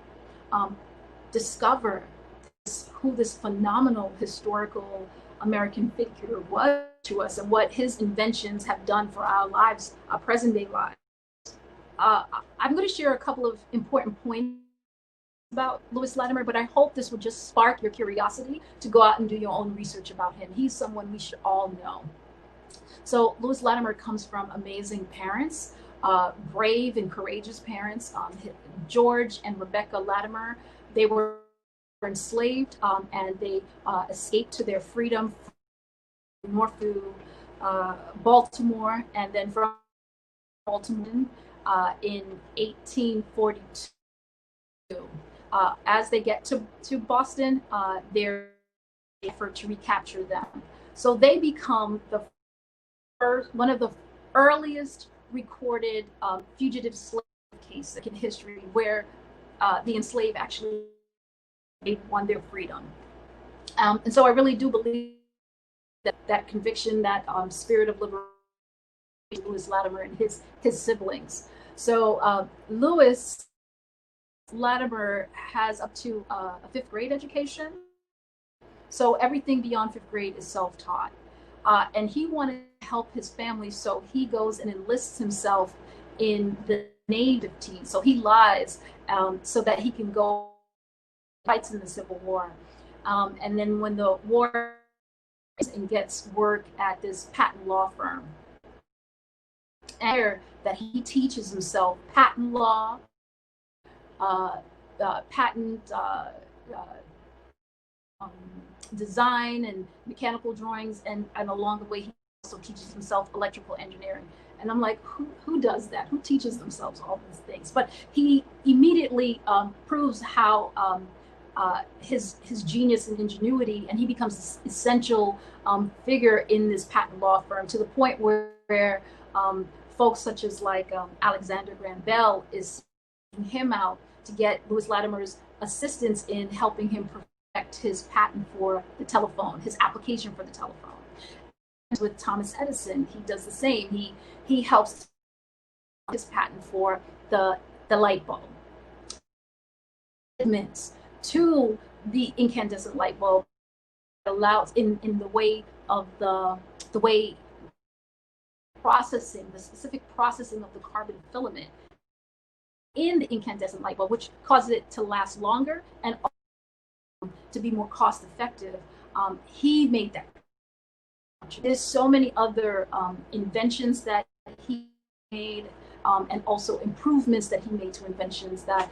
discover who this phenomenal historical American figure was to us, and what his inventions have done for our lives, our present day lives. I'm going to share a couple of important points about Lewis Latimer, but I hope this will just spark your curiosity to go out and do your own research about him. He's someone we should all know. So Lewis Latimer comes from amazing parents, brave and courageous parents. George and Rebecca Latimer, they were enslaved, and they escaped to their freedom north through Baltimore, and then from Baltimore in 1842. As they get to Boston, their effort to recapture them. So they become one of the earliest recorded fugitive slave cases in history, where the enslaved actually won their freedom. And so I really do believe that conviction, that spirit of liberation, Lewis Latimer and his siblings. So Lewis Latimer has up to a 5th grade education. So everything beyond 5th grade is self-taught. And he wanted to help his family, so he goes and enlists himself in the native team. So he lies so that he can go fights in the Civil War. And then when the war and gets work at this patent law firm, and that he teaches himself patent law, patent design and mechanical drawings, and along the way he also teaches himself electrical engineering. And I'm like, who does that? Who teaches themselves all these things? But he immediately proves how his genius and ingenuity, and he becomes this essential figure in this patent law firm, to the point where folks such as like Alexander Graham Bell is seeking him out to get Lewis Latimer's assistance in helping him perfect his patent for the telephone, his application for the telephone. With Thomas Edison, he does the same. He helps his patent for the light bulb. To the incandescent light bulb allows in the way of the way processing, the specific processing of the carbon filament in the incandescent light bulb, which causes it to last longer and to be more cost effective. He made that. There's so many other inventions that he made, and also improvements that he made to inventions that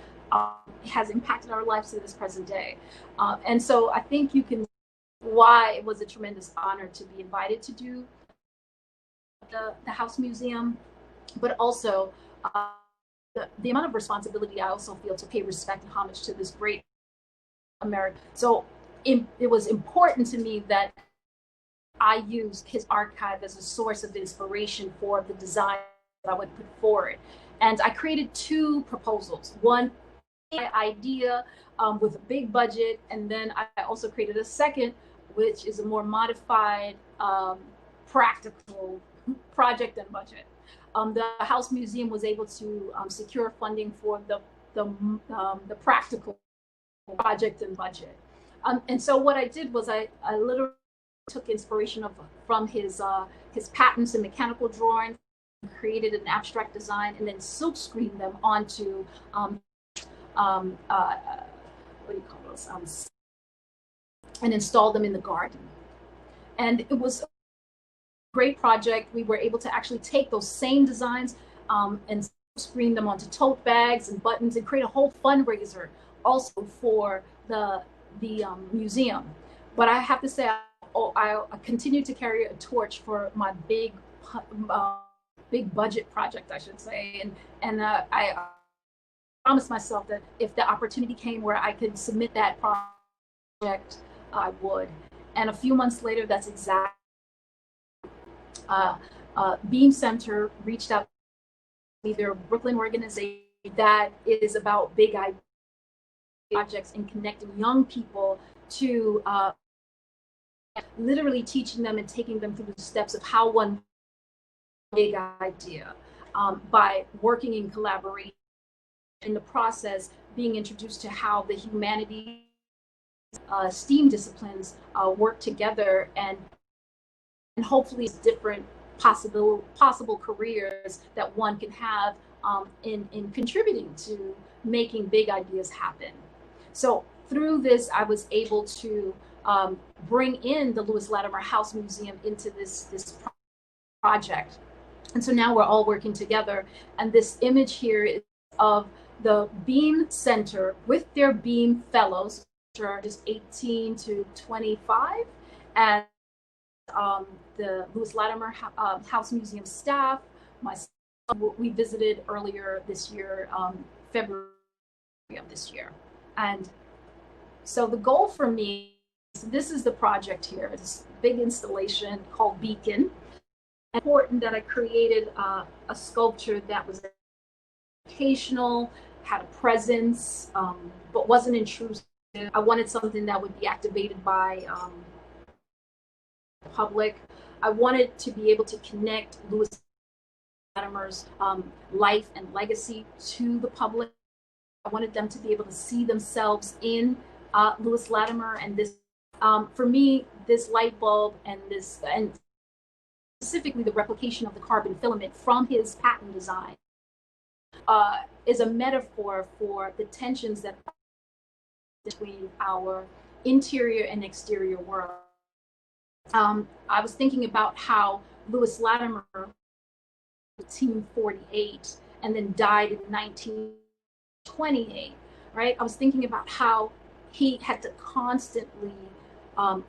has impacted our lives to this present day. And so I think you can, why it was a tremendous honor to be invited to do the House Museum, but also the amount of responsibility I also feel to pay respect and homage to this great American. So it was important to me that I used his archive as a source of inspiration for the design that I would put forward. And I created two proposals. One idea with a big budget, and then I also created a second, which is a more modified, practical project and budget. The House Museum was able to secure funding for the practical project and budget. And so what I did was I literally took inspiration from his patents and mechanical drawings, created an abstract design, and then silk screened them onto what do you call those? And installed them in the garden. And it was a great project. We were able to actually take those same designs and screen them onto tote bags and buttons and create a whole fundraiser also for the museum. But I have to say, I continue to carry a torch for my big budget project, I should say, and I promised myself that if the opportunity came where I could submit that project, I would. And a few months later, that's exactly. Beam Center reached out to me. They're a Brooklyn organization that is about big idea projects and connecting young people to literally teaching them and taking them through the steps of how one big idea by working in collaboration. In the process, being introduced to how the humanities, STEAM disciplines work together, and hopefully different possible careers that one can have in contributing to making big ideas happen. So through this, I was able to bring in the Lewis Latimer House Museum into this project. And so now we're all working together. And this image here is of the Beam Center with their Beam Fellows, which are just 18 to 25, and the Lewis Latimer House Museum staff. We visited earlier this year, February of this year. And so the goal for me, this is the project here, this big installation called Beacon. It's important that I created a sculpture that was educational, had a presence, but wasn't intrusive. I wanted something that would be activated by the public. I wanted to be able to connect Lewis Latimer's life and legacy to the public. I wanted them to be able to see themselves in Lewis Latimer, and this, for me, this light bulb and specifically the replication of the carbon filament from his patent design is a metaphor for the tensions that between our interior and exterior world. I was thinking about how Lewis Latimer, 1848, and then died in 1928, right? I was thinking about how he had to constantly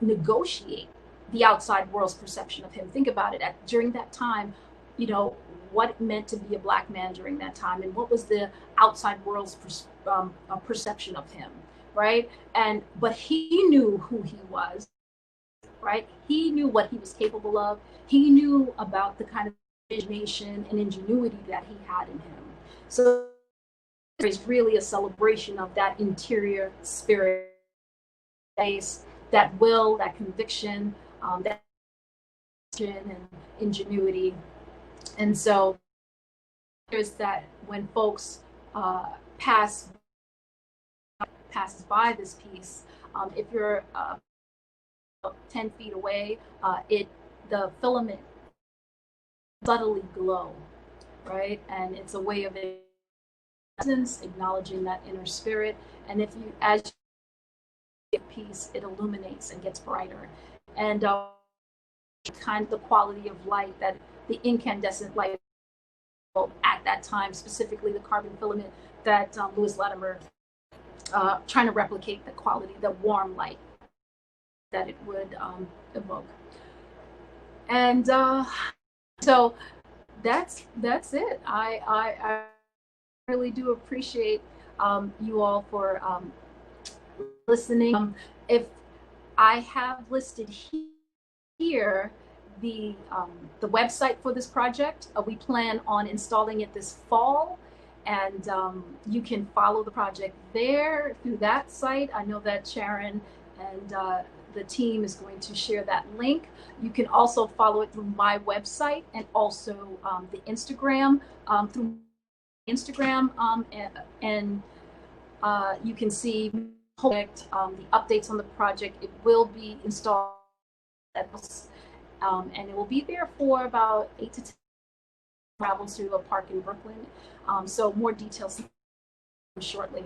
negotiate the outside world's perception of him. Think about it. During that time, you know, what it meant to be a Black man during that time, and what was the outside world's perception of him, right? But he knew who he was, right? He knew what he was capable of. He knew about the kind of imagination and ingenuity that he had in him. So it's really a celebration of that interior spirit, that will, that conviction, that and ingenuity. And so there's that when folks passes by this piece, if you're 10 feet away, the filament subtly glow, right? And it's a way of acknowledging that inner spirit. And if you, as you get piece, it illuminates and gets brighter. And kind of the quality of light that the incandescent light at that time, specifically the carbon filament that Lewis Latimer trying to replicate the quality, the warm light that it would evoke. And so that's it. I really do appreciate you all for listening. If I have listed here the website for this project. We plan on installing it this fall, and you can follow the project there through that site. I know that Sharon and the team is going to share that link. You can also follow it through my website and also the Instagram through Instagram, and you can see the updates on the project. It will be installed, and it will be there for about 8 to 10 travel to a park in Brooklyn. So more details shortly.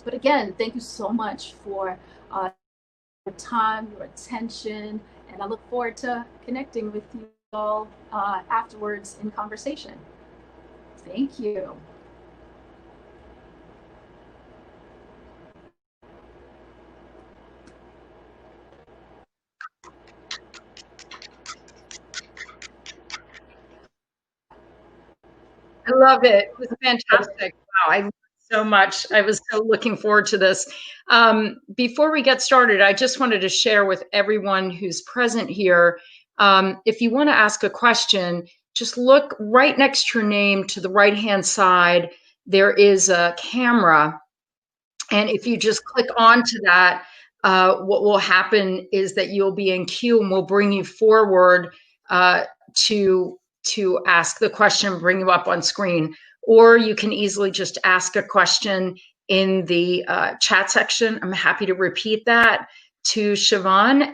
But again, thank you so much for your time, your attention, and I look forward to connecting with you all afterwards in conversation. Thank you. I love it. It was fantastic. Wow, I learned so much. I was so looking forward to this. Before we get started, I just wanted to share with everyone who's present here, if you want to ask a question, just look right next to your name to the right-hand side. There is a camera, and if you just click onto that, what will happen is that you'll be in queue, and we'll bring you forward to ask the question, bring you up on screen. Or you can easily just ask a question in the chat section. I'm happy to repeat that to Shervone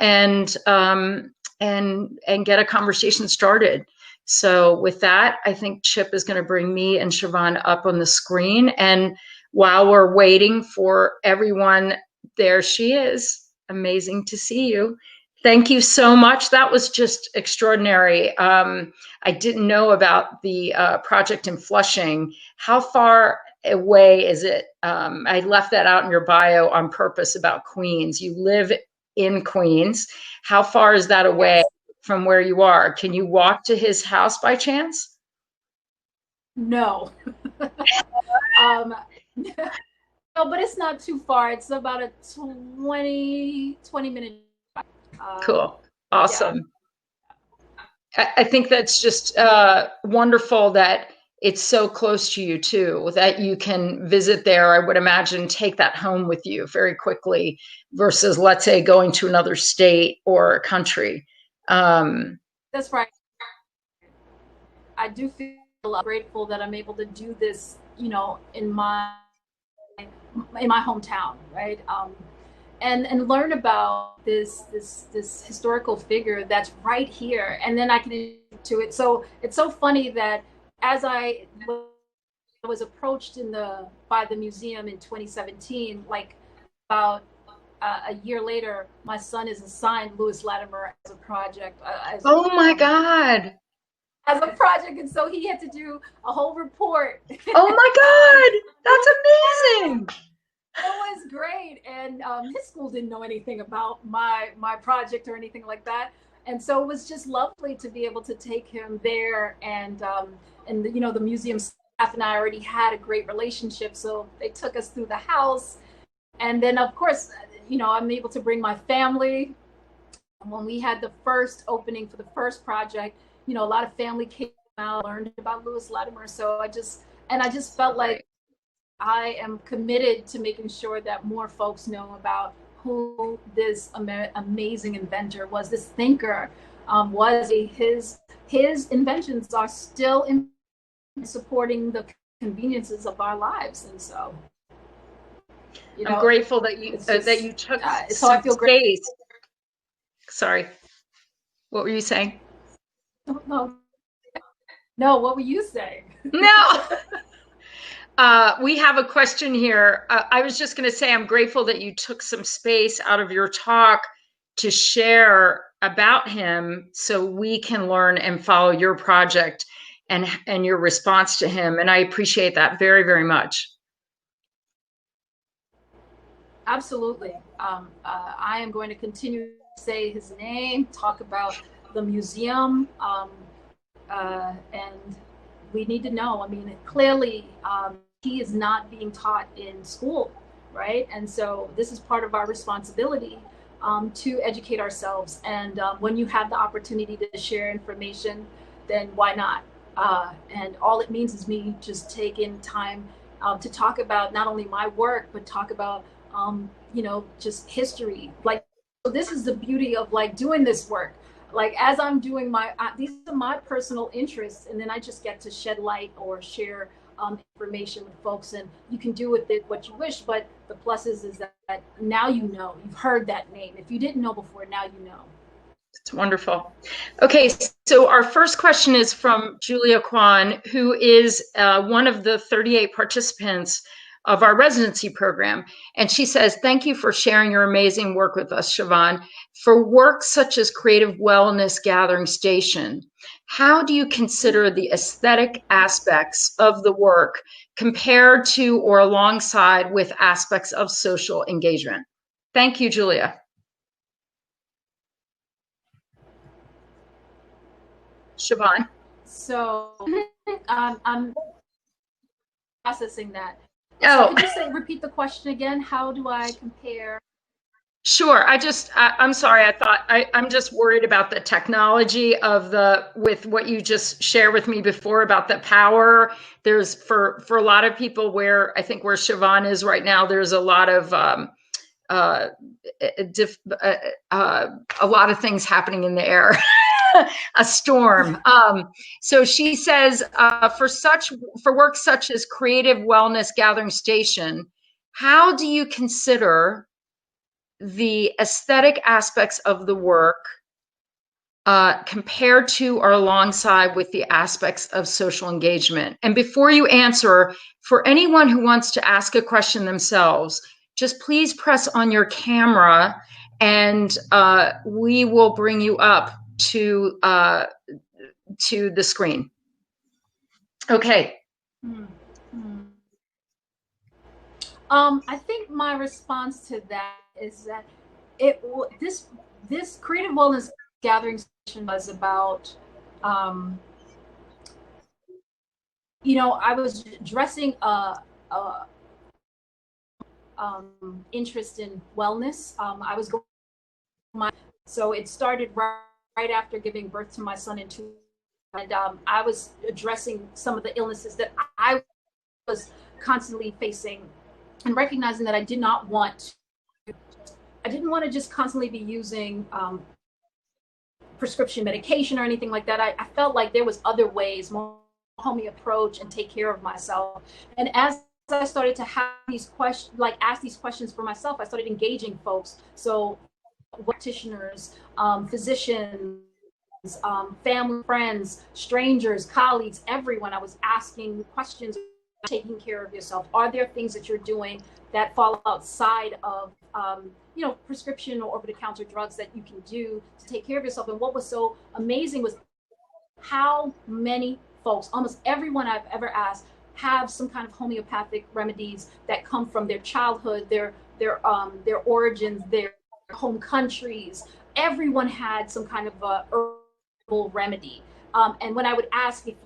and get a conversation started. So with that, I think Chip is going to bring me and Shervone up on the screen. And while we're waiting for everyone, there she is. Amazing to see you. Thank you so much. That was just extraordinary. I didn't know about the project in Flushing. How far away is it? I left that out in your bio on purpose about Queens. You live in Queens. How far is that away from where you are? Can you walk to his house by chance? No. No, but it's not too far. It's about a 20 minute drive. Cool. Awesome. Yeah. I think that's just wonderful that it's so close to you too, that you can visit there. I would imagine take that home with you very quickly versus, let's say, going to another state or country. That's right. I do feel grateful that I'm able to do this, you know, in my hometown, right? And learn about this historical figure that's right here, and then I can to it. So it's so funny that as I was approached by the museum in 2017, like about a year later, my son is assigned Lewis Latimer as a project. Oh my God! As a project, and so he had to do a whole report. Oh my God, that's amazing! It was great, and his school didn't know anything about my project or anything like that, and so it was just lovely to be able to take him there, and you know, the museum staff and I already had a great relationship, so they took us through the house, and then of course, you know, I'm able to bring my family. When we had the first opening for the first project, you know, a lot of family came out, learned about Lewis Latimer, so I just felt like I am committed to making sure that more folks know about who this amazing inventor was, this thinker was. His inventions are still in supporting the conveniences of our lives, and so you know, I'm grateful that you that you took so I feel great. Sorry, what were you saying? No, what were you saying? No. We have a question here. I was just going to say, I'm grateful that you took some space out of your talk to share about him so we can learn and follow your project and your response to him. And I appreciate that very, very much. Absolutely. I am going to continue to say his name, talk about the museum, and we need to know. I mean, clearly, is not being taught in school, right? And so this is part of our responsibility to educate ourselves. And when you have the opportunity to share information, then why not? And all it means is me just taking time to talk about not only my work, but talk about, just history. Like, so this is the beauty of like doing this work. Like as I'm doing these are my personal interests, and then I just get to shed light or share information with folks, and you can do with it what you wish. But the plus is that now you've heard that name. If you didn't know before, now you know. It's wonderful. Okay, so our first question is from Julia Kwan, who is one of the 38 participants of our residency program. And she says, thank you for sharing your amazing work with us, Shervone. For work such as Creative Wellness Gathering Station, how do you consider the aesthetic aspects of the work compared to or alongside with aspects of social engagement? Thank you, Julia. Shervone. So I'm processing that. Oh, so could you repeat the question again? How do I compare? Sure. I'm sorry. I'm just worried about the technology with what you just shared with me before about the power. There's for a lot of people where Shervone is right now, there's a lot of, a lot of things happening in the air, a storm. So she says, for work such as Creative Wellness Gathering Station, how do you consider the aesthetic aspects of the work compared to or alongside with the aspects of social engagement? And before you answer, for anyone who wants to ask a question themselves, just please press on your camera and we will bring you up to the screen. Okay. I think my response to that is that this Creative Wellness Gathering Station was about, I was addressing interest in wellness. I was going so it started right after giving birth to my son and I was addressing some of the illnesses that I was constantly facing, and recognizing that I didn't want to just constantly be using prescription medication or anything like that. I felt like there was other ways, more homey approach, and take care of myself. And as I started to have these questions, ask these questions for myself, I started engaging folks. So practitioners, physicians, family, friends, strangers, colleagues, everyone. I was asking questions. Taking care of yourself. Are there things that you're doing that fall outside of prescription or over-the-counter drugs that you can do to take care of yourself? And what was so amazing was how many folks, almost everyone I've ever asked, have some kind of homeopathic remedies that come from their childhood, their origins, their home countries. Everyone had some kind of herbal remedy. And when I would ask if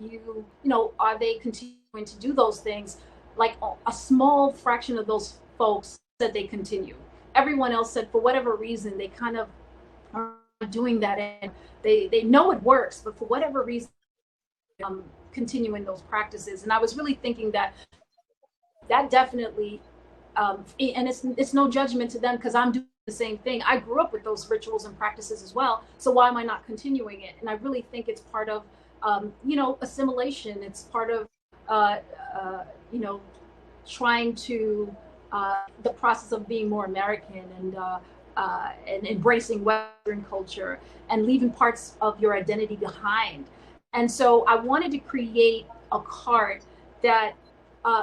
are they continuing to do those things, like a small fraction of those folks said they continue. Everyone else said for whatever reason they kind of are doing that, and they know it works, but for whatever reason continuing those practices. And I was really thinking that definitely, and it's no judgment to them, because I'm doing the same thing. I grew up with those rituals and practices as well, so why am I not continuing it? And I really think it's part of assimilation. It's part of trying to the process of being more American and embracing Western culture and leaving parts of your identity behind. And so I wanted to create a card that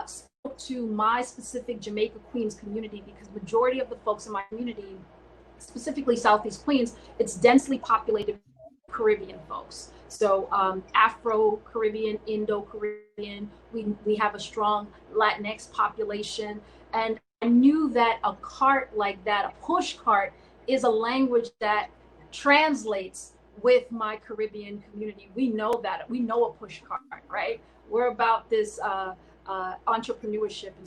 spoke to my specific Jamaica Queens community, because majority of the folks in my community, specifically Southeast Queens, it's densely populated Caribbean folks. So Afro-Caribbean, Indo-Caribbean, we have a strong Latinx population. And I knew that a cart like that, a push cart, is a language that translates with my Caribbean community. We know that. We know a push cart, right? We're about this entrepreneurship and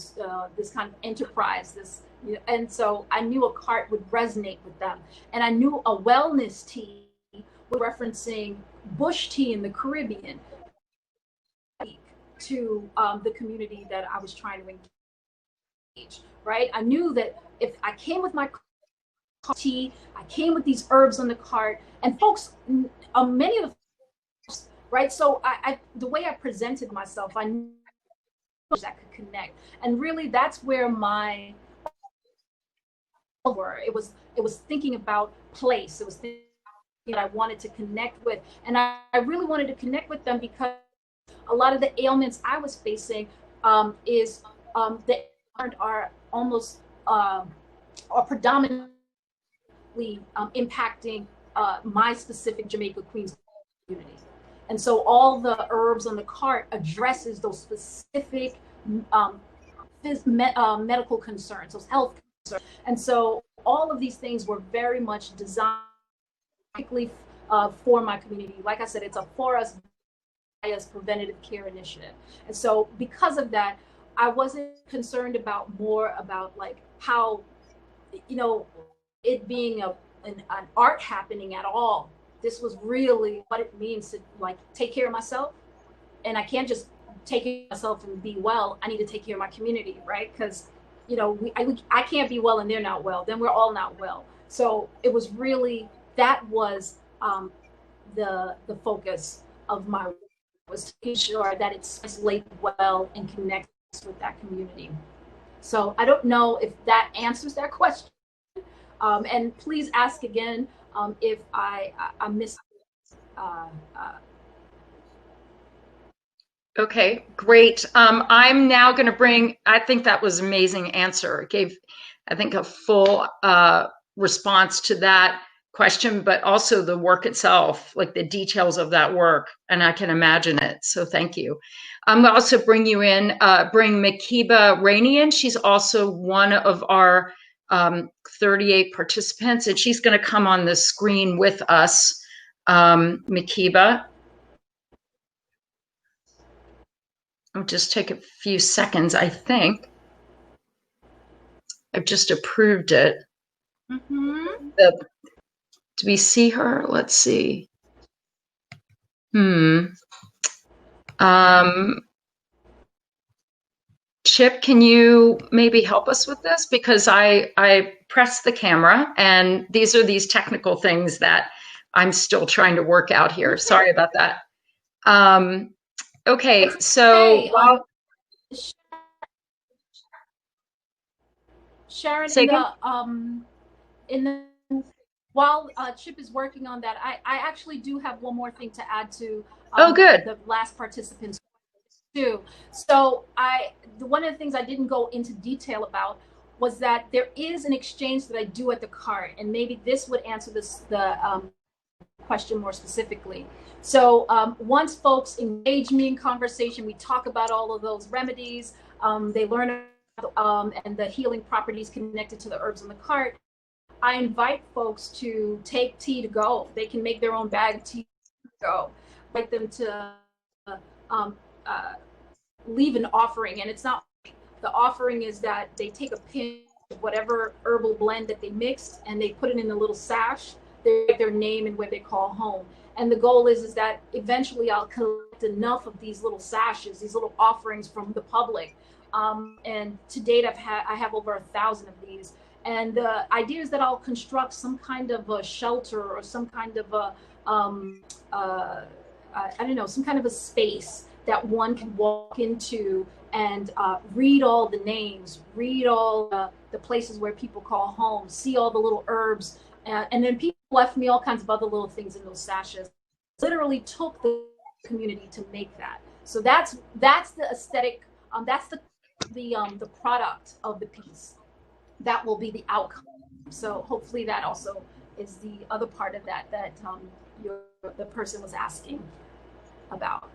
this kind of enterprise. And so I knew a cart would resonate with them, and I knew a wellness tea was referencing bush tea in the Caribbean to the community that I was trying to engage. Right? I knew that if I came with my tea, I came with these herbs on the cart, and folks, many of the folks, right? So the way I presented myself, I knew that could connect, and really that's where my it was thinking about place. It was thinking that I wanted to connect with, and I really wanted to connect with them because a lot of the ailments I was facing are almost are predominantly impacting my specific Jamaica Queens community. And so all the herbs on the cart addresses those specific medical concerns, those health concerns. And so all of these things were very much designed for my community. Like I said, it's a for us preventative care initiative. And so because of that, I wasn't concerned more about like how, it being an art happening at all. This was really what it means to like take care of myself. And I can't just take care of myself and be well. I need to take care of my community, right? Because, I can't be well and they're not well. Then we're all not well. So it was really, that was the focus of my work, was to ensure that it's translated well and connects with that community. So I don't know if that answers that question. And please ask again if I missed. Okay, great. I'm now going to bring, I think that was an amazing answer. It gave, I think, a full response to that question, but also the work itself, like the details of that work, and I can imagine it. So thank you. I'm going to also bring Makiba Rainey in. She's also one of our 38 participants, and she's going to come on the screen with us. Makiba. I'll just take a few seconds, I think. I've just approved it. Mm-hmm. Do we see her? Let's see. Chip, can you maybe help us with this? Because I pressed the camera, and these are these technical things that I'm still trying to work out here. Sorry about that. Okay, so Sharon, while Chip is working on that, I actually do have one more thing to add to good. The last participants too. So one of the things I didn't go into detail about was that there is an exchange that I do at the cart, and maybe this would answer the question more specifically. So once folks engage me in conversation, we talk about all of those remedies. They learn and the healing properties connected to the herbs in the cart. I invite folks to take tea to go. They can make their own bag of tea to go. I invite them to leave an offering, and it's not, the offering is that they take a pinch of whatever herbal blend that they mixed and they put it in a little sash. They write their name and where they call home. And the goal is that eventually I'll collect enough of these little sashes, these little offerings from the public. And to date, I have over 1,000 of these. And the idea is that I'll construct some kind of a shelter or some kind of a, some kind of a space that one can walk into and read all the names, read all the places where people call home, see all the little herbs. And then people left me all kinds of other little things in those sashes. Literally took the community to make that. So that's the aesthetic. That's the product of the piece. That will be the outcome. So hopefully that also is the other part of that the person was asking about.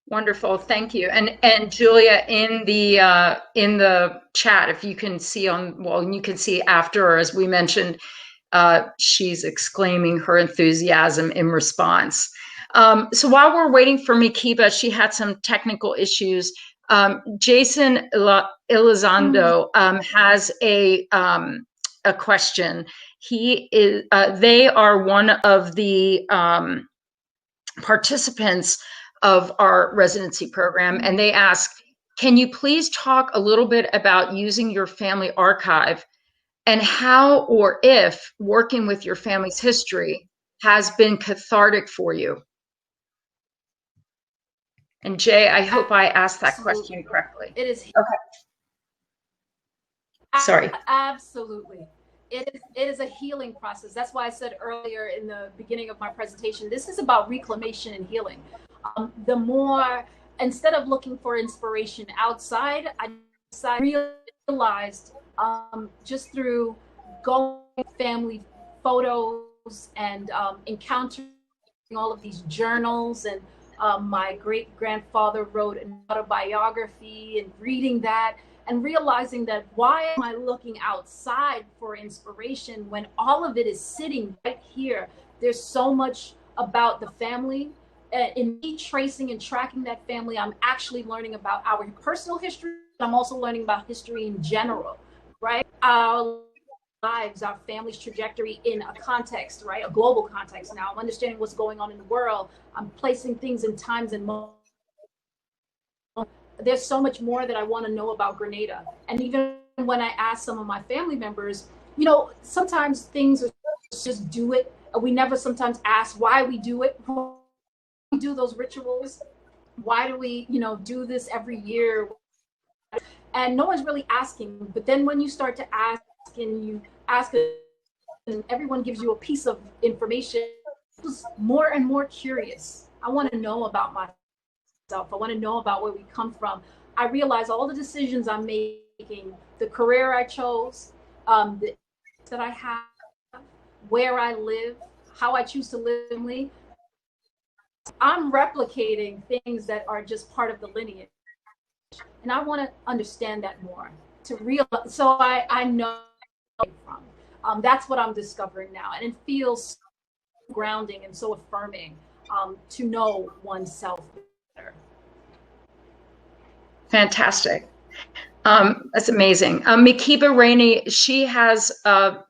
Wonderful, thank you. And Julia, in the chat, if you can see you can see after, as we mentioned, she's exclaiming her enthusiasm in response. So while we're waiting for Makiba, she had some technical issues. Jason Elizondo has a question. He is. They are one of the participants of our residency program, and they ask, can you please talk a little bit about using your family archive and how or if working with your family's history has been cathartic for you? And Jay, I hope I asked that question correctly. It is. Okay. Sorry. Absolutely. It is a healing process. That's why I said earlier in the beginning of my presentation, this is about reclamation and healing. The more, instead of looking for inspiration outside, I realized just through going family photos and encountering all of these journals, and my great-grandfather wrote an autobiography, and reading that and realizing that, why am I looking outside for inspiration when all of it is sitting right here? There's so much about the family. In me tracing and tracking that family, I'm actually learning about our personal history. I'm also learning about history in general, right? Our lives, our family's trajectory in a context, right? A global context. Now I'm understanding what's going on in the world. I'm placing things in times and moments. There's so much more that I want to know about Grenada. And even when I ask some of my family members, you know, sometimes things are just do it. We never sometimes ask why we do it. Why we do those rituals. Why do we, you know, do this every year? And no one's really asking. But then when you start to ask, and you ask, and everyone gives you a piece of information, it's more and more curious. I want to know about myself. I want to know about where we come from. I realize all the decisions I'm making, the career I chose, that I have, where I live, how I choose to live. I'm replicating things that are just part of the lineage. And I want to understand that more, to realize, so I know from. That's what I'm discovering now. And it feels so grounding and so affirming to know oneself. Fantastic. That's amazing. Mikiba Rainey, she has put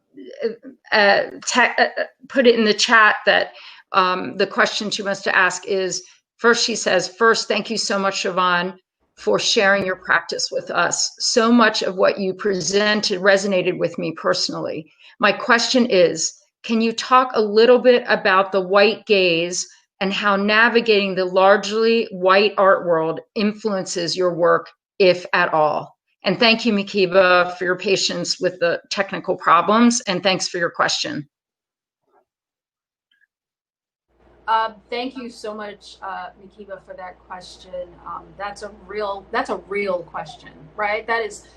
it in the chat that the question she wants to ask is, first she says, first, thank you so much, Shervone, for sharing your practice with us. So much of what you presented resonated with me personally. My question is, can you talk a little bit about the white gaze and how navigating the largely white art world influences your work, if at all? And thank you, Mikiba, for your patience with the technical problems, and thanks for your question. Thank you so much, Mikiba, for that question. That's a real question, right? That is,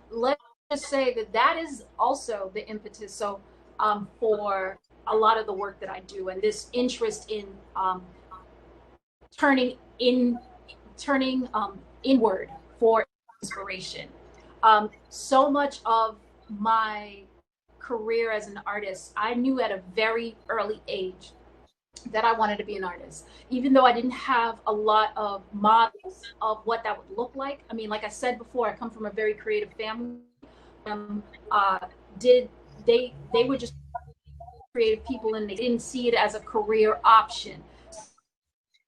let's just say that is also the impetus. So for a lot of the work that I do, and this interest in turning inward for inspiration. So much of my career as an artist, I knew at a very early age that I wanted to be an artist, even though I didn't have a lot of models of what that would look like. I mean, like I said before, I come from a very creative family. They were just creative people, and they didn't see it as a career option,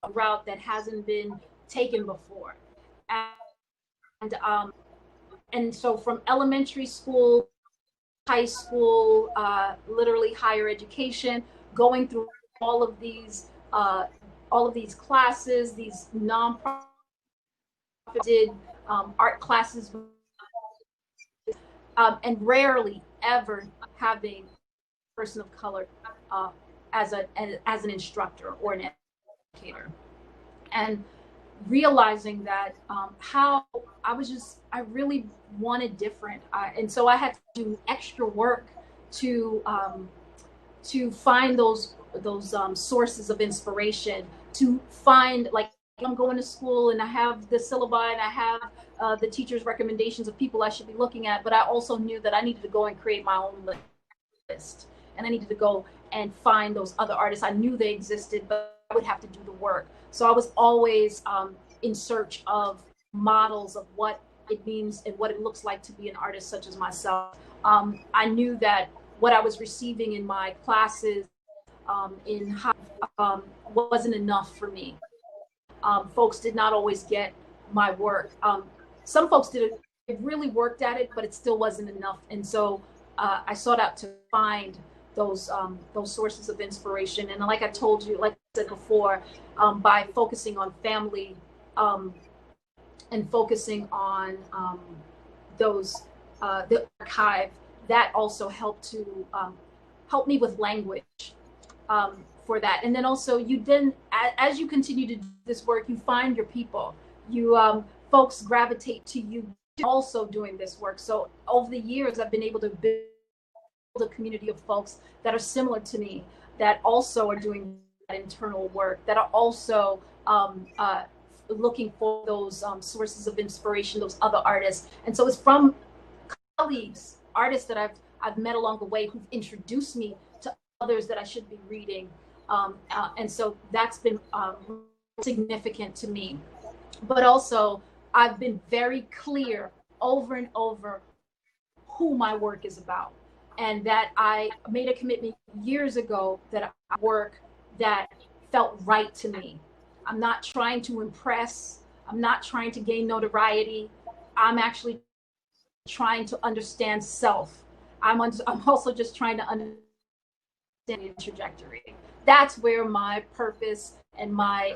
a route that hasn't been taken before. And so from elementary school, high school, literally higher education, going through all of these classes, these nonprofit art classes, and rarely ever having a person of color as an instructor or an educator, and realizing that how I really wanted different, and so I had to do extra work to find those sources of inspiration, to find, like, I'm going to school and I have the syllabi and I have the teacher's recommendations of people I should be looking at, but I also knew that I needed to go and create my own list, and I needed to go and find those other artists. I knew they existed, but I would have to do the work. So I was always in search of models of what it means and what it looks like to be an artist such as myself. I knew that what I was receiving in my classes in high wasn't enough for me. Folks did not always get my work. Some folks did it really worked at it, but it still wasn't enough. And so I sought out to find those sources of inspiration. And like I told you, like I said before, by focusing on family and focusing on the archive, that also helped to help me with language for that. And then also as you continue to do this work, you find your people. Folks gravitate to you also doing this work. So over the years, I've been able to build a community of folks that are similar to me, that also are doing that internal work, that are also looking for those sources of inspiration, those other artists. And so it's from colleagues, artists that I've met along the way who've introduced me to others that I should be reading. And so that's been significant to me. But also, I've been very clear over and over who my work is about. And that I made a commitment years ago that I work that felt right to me. I'm not trying to impress. I'm not trying to gain notoriety. I'm actually trying to understand self. I'm also just trying to understand the trajectory. That's where my purpose and my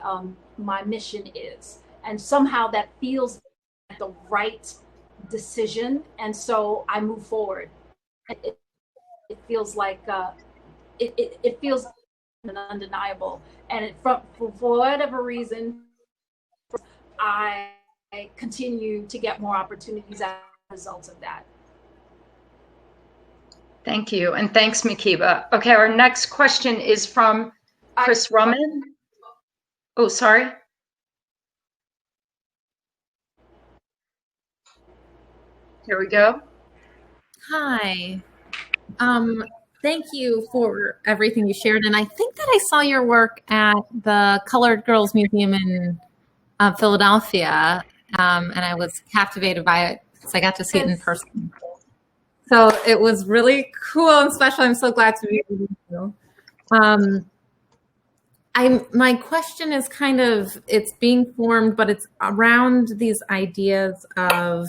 mission is. And somehow that feels like the right decision. And so I move forward. It feels like it feels undeniable. And for whatever reason, I continue to get more opportunities as a result of that. Thank you. And thanks, Makiba. Okay, our next question is from Chris Rumman. Oh, sorry. Here we go. Hi. Thank you for everything you shared. And I think that I saw your work at the Colored Girls Museum in Philadelphia, and I was captivated by it because I got to see it in person. So it was really cool and special. I'm so glad to be with you. My question is kind of, it's being formed, but it's around these ideas of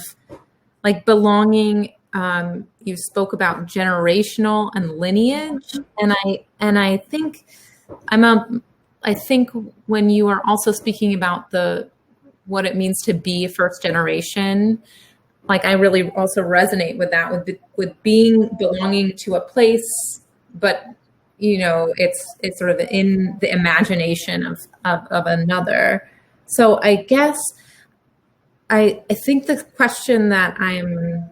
like belonging. You spoke about generational and lineage, and I think I think when you are also speaking about what it means to be a first generation, like I really also resonate with that, with belonging to a place, but it's sort of in the imagination of another. So I guess I think the question that I'm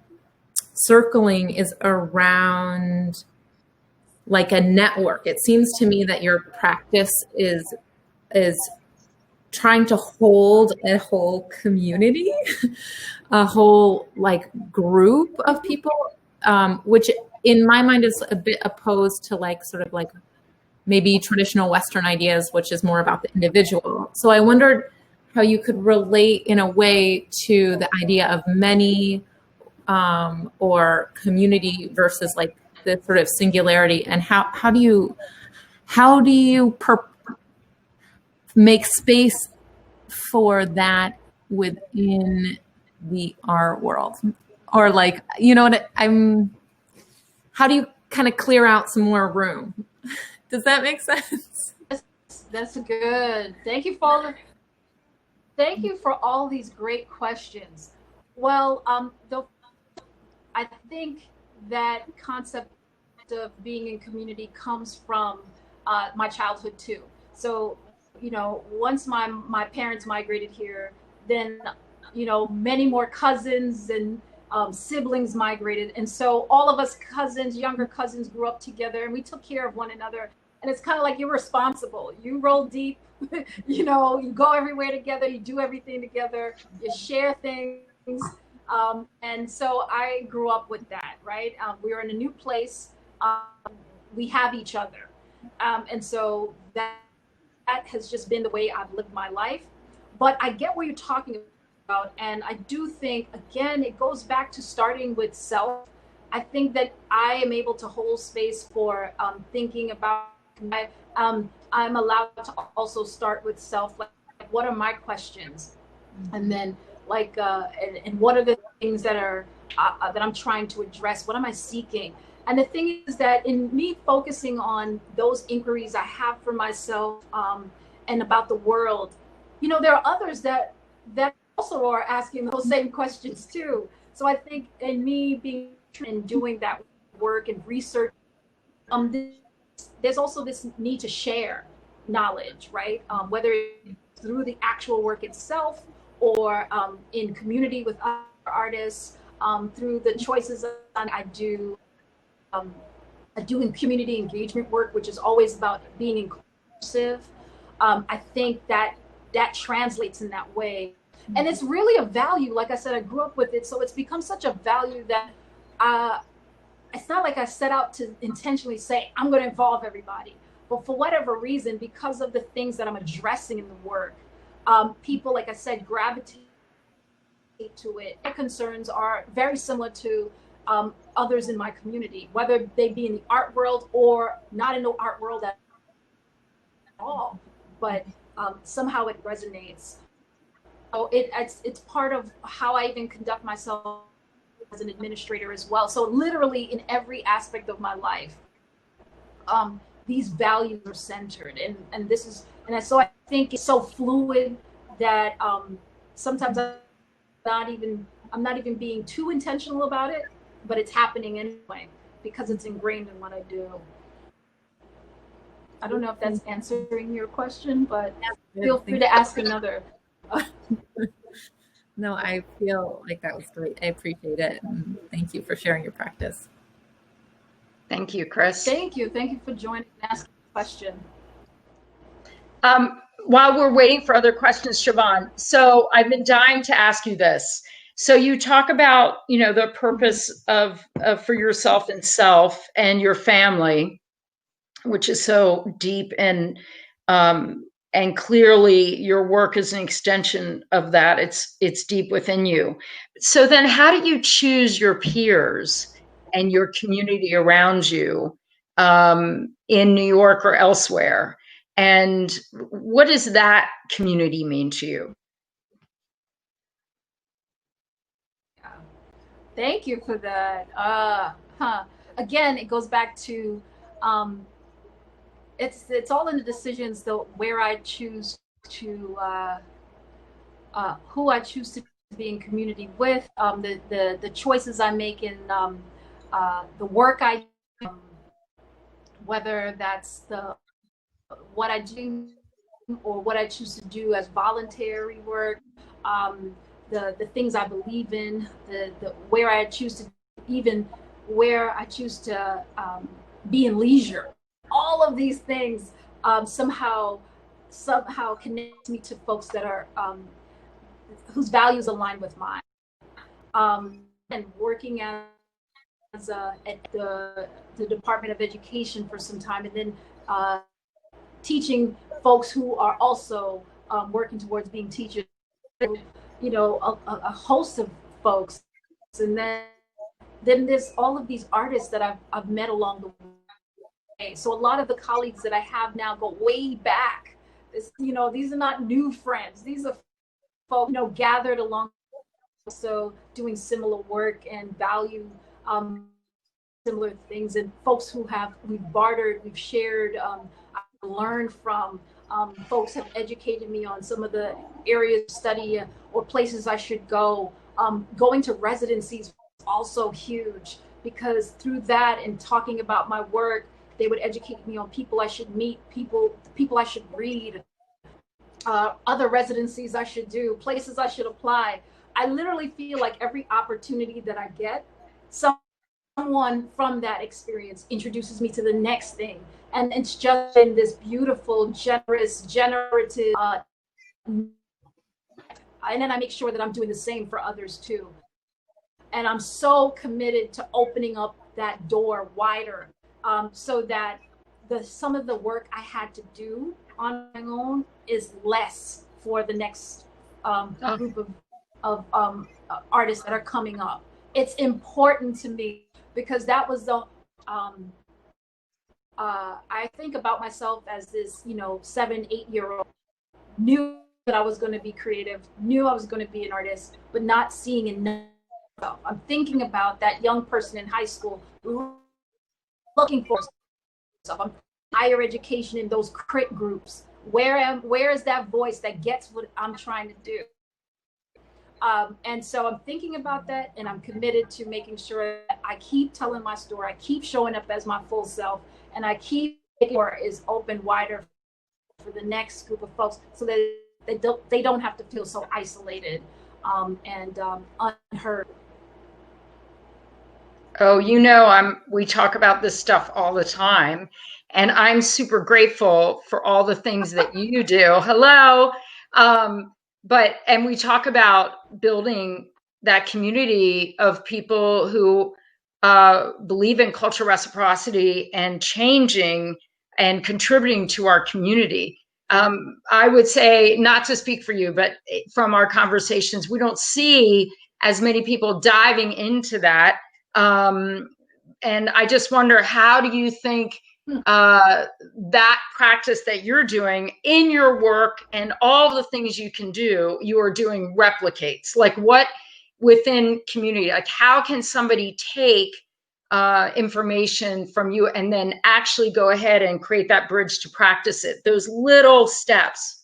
circling is around like a network. It seems to me that your practice is trying to hold a whole community, a whole like group of people, which in my mind is a bit opposed to like sort of like maybe traditional Western ideas, which is more about the individual. So I wondered how you could relate in a way to the idea of many or community versus like the sort of singularity, and how do you make space for that within the art world, or like how do you kind of clear out some more room? Does that make sense? That's good. Thank you for all these great questions. Well, I think that concept of being in community comes from my childhood too. So, once my parents migrated here, then, many more cousins and siblings migrated. And so all of us younger cousins grew up together, and we took care of one another. And it's kind of like you're responsible. You roll deep, you go everywhere together, you do everything together, you share things. And so I grew up with that, right? We were in a new place. We have each other. And so that has just been the way I've lived my life. But I get what you're talking And I do think, again, it goes back to starting with self. I think that I am able to hold space for thinking about, I'm allowed to also start with self, like what are my questions? And then and what are the things that are that I'm trying to address? What am I seeking? And the thing is that in me focusing on those inquiries I have for myself and about the world, there are others that also are asking those same questions too. So I think in me being and doing that work and research, there's also this need to share knowledge, right? Whether it's through the actual work itself or in community with other artists, through the choices I do doing community engagement work, which is always about being inclusive. I think that translates in that way. And it's really a value. Like I said, I grew up with it. So it's become such a value that it's not like I set out to intentionally say, I'm going to involve everybody. But for whatever reason, because of the things that I'm addressing in the work, people, like I said, gravitate to it. Their concerns are very similar to others in my community, whether they be in the art world or not in the art world at all. But somehow it resonates. So it's part of how I even conduct myself as an administrator as well. So literally in every aspect of my life, these values are centered, and this is, and so I think it's so fluid that sometimes I'm not even being too intentional about it, but it's happening anyway because it's ingrained in what I do. I don't know if that's answering your question, but feel free to ask another. No, I feel like that was great. I appreciate it. And thank you for sharing your practice. Thank you, Chris. Thank you. Thank you for joining and asking a question. While we're waiting for other questions, Shervone, so I've been dying to ask you this. So you talk about, the purpose of for yourself and self and your family, which is so deep and clearly your work is an extension of that. It's deep within you. So then how do you choose your peers and your community around you in New York or elsewhere? And what does that community mean to you? Thank you for that. Again, it goes back to it's all in the decisions, though, where I choose to who I choose to be in community with, the choices I make in the work I do, whether that's what I do or what I choose to do as voluntary work, the things I believe in, the where I choose to, even where I choose to be in leisure. All of these things somehow connect me to folks that are whose values align with mine. And working at the Department of Education for some time, and then teaching folks who are also working towards being teachers, a host of folks. And then there's all of these artists that I've met along the way. So a lot of the colleagues that I have now go way back. These are not new friends. These are folks, gathered along, so doing similar work and value similar things, and folks who we've bartered, we've shared, I learned from. Folks have educated me on some of the areas of study or places I should go. Going to residencies was also huge, because through that and talking about my work, they would educate me on people I should meet, people I should read, other residencies I should do, places I should apply. I literally feel like every opportunity that I get, someone from that experience introduces me to the next thing. And it's just been this beautiful, generative, and then I make sure that I'm doing the same for others too. And I'm so committed to opening up that door wider, so that some of the work I had to do on my own is less for the next group of artists that are coming up. It's important to me because that was the I think about myself as this, 7, 8-year-old, knew that I was going to be creative, knew I was going to be an artist, but not seeing enough. I'm thinking about that young person in high school looking for stuff. I'm higher education in those crit groups. Where is that voice that gets what I'm trying to do? And so I'm thinking about that, and I'm committed to making sure that I keep telling my story, I keep showing up as my full self, and I keep making sure is open wider for the next group of folks, so that they don't have to feel so isolated and unheard. Oh, we talk about this stuff all the time, and I'm super grateful for all the things that you do. Hello. And we talk about building that community of people who believe in cultural reciprocity and changing and contributing to our community. I would say, not to speak for you, but from our conversations, we don't see as many people diving into that. And I just wonder, how do you think that practice that you're doing in your work and all the things you are doing replicates? Like, what within community, like how can somebody take information from you and then actually go ahead and create that bridge to practice it? Those little steps.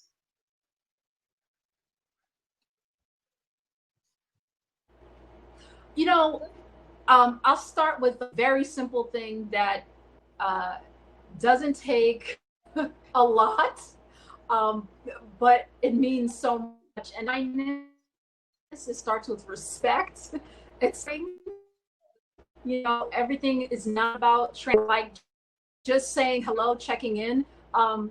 I'll start with a very simple thing that doesn't take a lot, but it means so much. And it starts with respect. It's everything is not about like just saying hello, checking in, as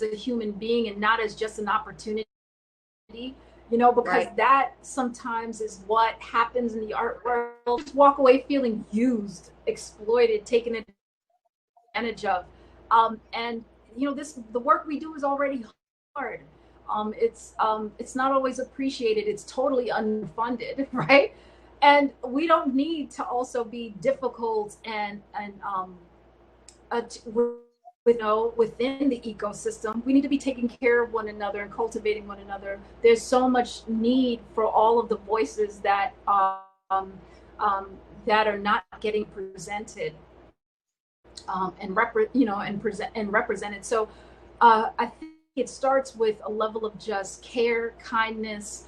a human being and not as just an opportunity. Because right. That sometimes is what happens in the art world. Just walk away feeling used, exploited, taken advantage of. And the work we do is already hard. It's not always appreciated. It's totally unfunded, right? And we don't need to also be difficult and within the ecosystem. We need to be taking care of one another and cultivating one another. There's so much need for all of the voices that that are not getting presented and represented. So I think it starts with a level of just care, kindness,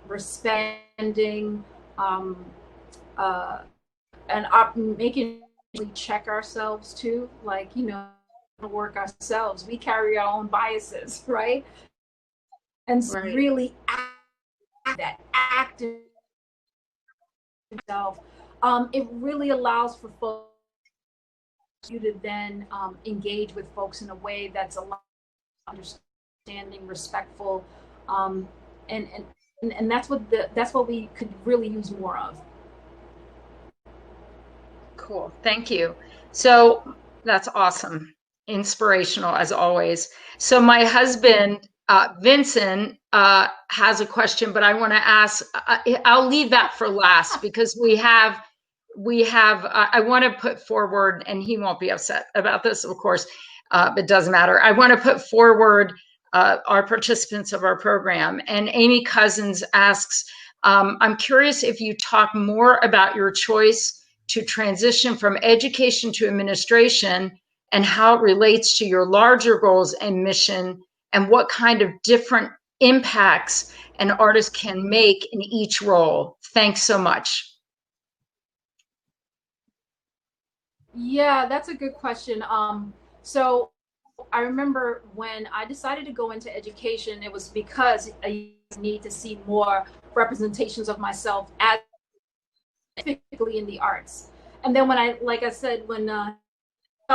respecting, and making sure we check ourselves too, like work ourselves. We carry our own biases, right? And so right. Really active self. It really allows for folks you to then engage with folks in a way that's a lot understanding, respectful, and that's what we could really use more of. Cool, thank you. So that's awesome, inspirational as always. So my husband Vincent has a question, but I want to ask. I'll leave that for last because we have. I want to put forward, and he won't be upset about this, of course. It doesn't matter. I want to put forward our participants of our program. And Amy Cousins asks, I'm curious if you talk more about your choice to transition from education to administration and how it relates to your larger goals and mission, and what kind of different impacts an artist can make in each role. Thanks so much. Yeah, that's a good question. So I remember when I decided to go into education, it was because I need to see more representations of myself as specifically in the arts. And then when I felt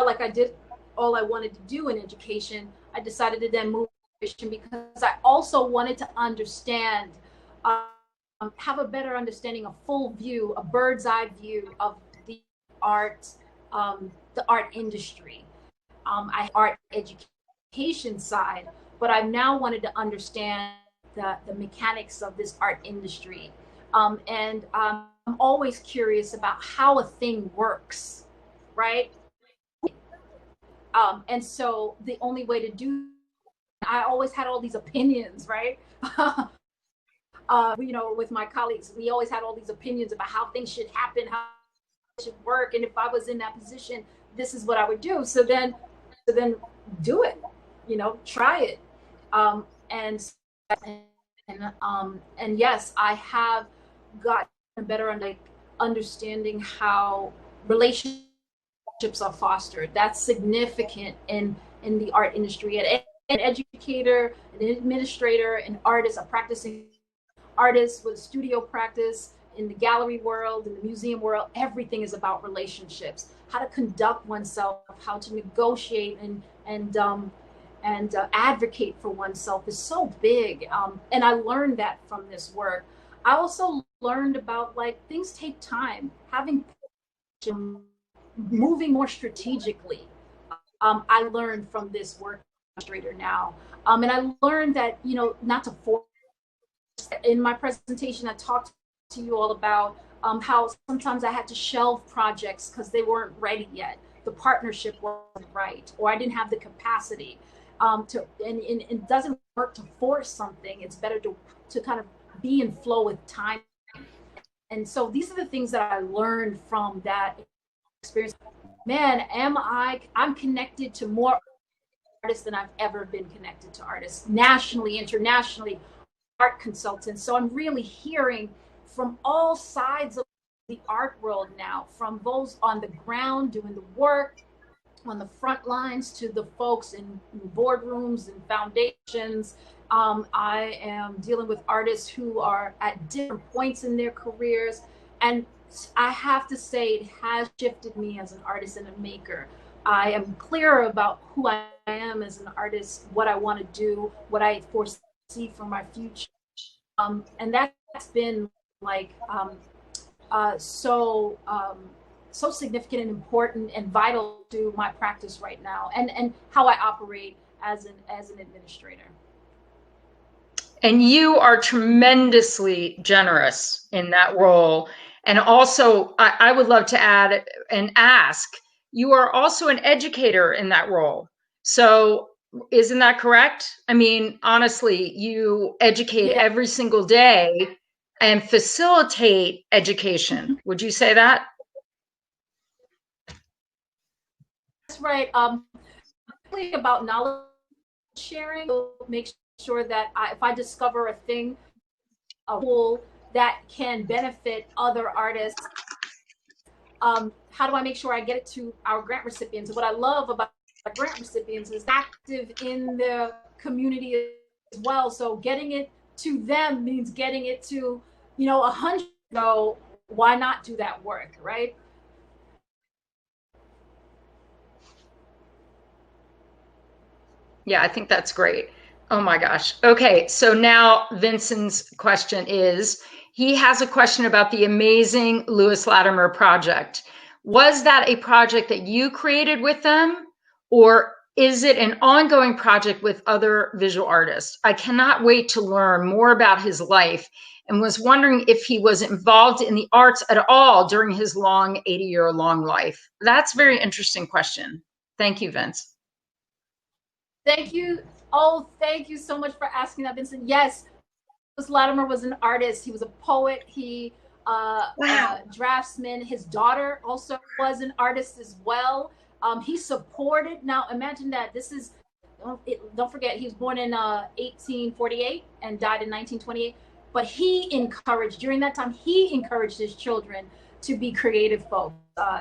like I did all I wanted to do in education, I decided to then move because I also wanted to understand, have a better understanding, a full view, a bird's eye view of the art industry. I art education side, but I've now wanted to understand the mechanics of this art industry. And I'm always curious about how a thing works, right? And so the only way to do, I always had all these opinions, right? With my colleagues, we always had all these opinions about how things should happen, how it should work. And if I was in that position, this is what I would do. So then do it, try it. And yes, I have gotten better on understanding how relationships are fostered. That's significant in the art industry. An educator, an administrator, an artist, a practicing artist with a studio practice, in the gallery world, in the museum world, everything is about relationships. How to conduct oneself, how to negotiate and advocate for oneself is so big. And I learned that from this work. I also learned about things take time, moving more strategically. I learned from this work illustrator now. And I learned that, not to force. In my presentation, I talked to you all about how sometimes I had to shelve projects because they weren't ready yet. The partnership wasn't right, or I didn't have the capacity and it doesn't work to force something. It's better to kind of be in flow with time. And so these are the things that I learned from that experience. Man, I'm connected to more artists than I've ever been connected to artists, nationally, internationally, art consultants. So I'm really hearing from all sides of the art world now, from those on the ground doing the work, on the front lines, to the folks in boardrooms and foundations. I am dealing with artists who are at different points in their careers. And I have to say, it has shifted me as an artist and a maker. I am clearer about who I am as an artist, what I want to do, what I foresee for my future. And that's been so significant and important and vital to my practice right now, and how I operate as an administrator. And you are tremendously generous in that role. And also, I would love to add and ask, you are also an educator in that role. So isn't that correct? I mean, honestly, you educate every single day and facilitate education. Would you say that? That's right. About knowledge sharing, make sure that if I discover a thing, a tool that can benefit other artists, how do I make sure I get it to our grant recipients? What I love about grant recipients is active in the community as well. So getting it to them means getting it to 100. So why not do that work, right? Yeah, I think that's great. Oh my gosh. Okay, so now Vincent's question is, he has a question about the amazing Lewis Latimer project. Was that a project that you created with them, or is it an ongoing project with other visual artists? I cannot wait to learn more about his life and was wondering if he was involved in the arts at all during his long 80-year-long life. That's a very interesting question. Thank you, Vince. Thank you. Oh, thank you so much for asking that, Vincent. Yes, Lewis Latimer was an artist. He was a poet. He draftsman. His daughter also was an artist as well. He supported. Now imagine that. This is, don't forget, he was born in 1848 and died in 1928. But he encouraged, during that time, he encouraged his children to be creative folks.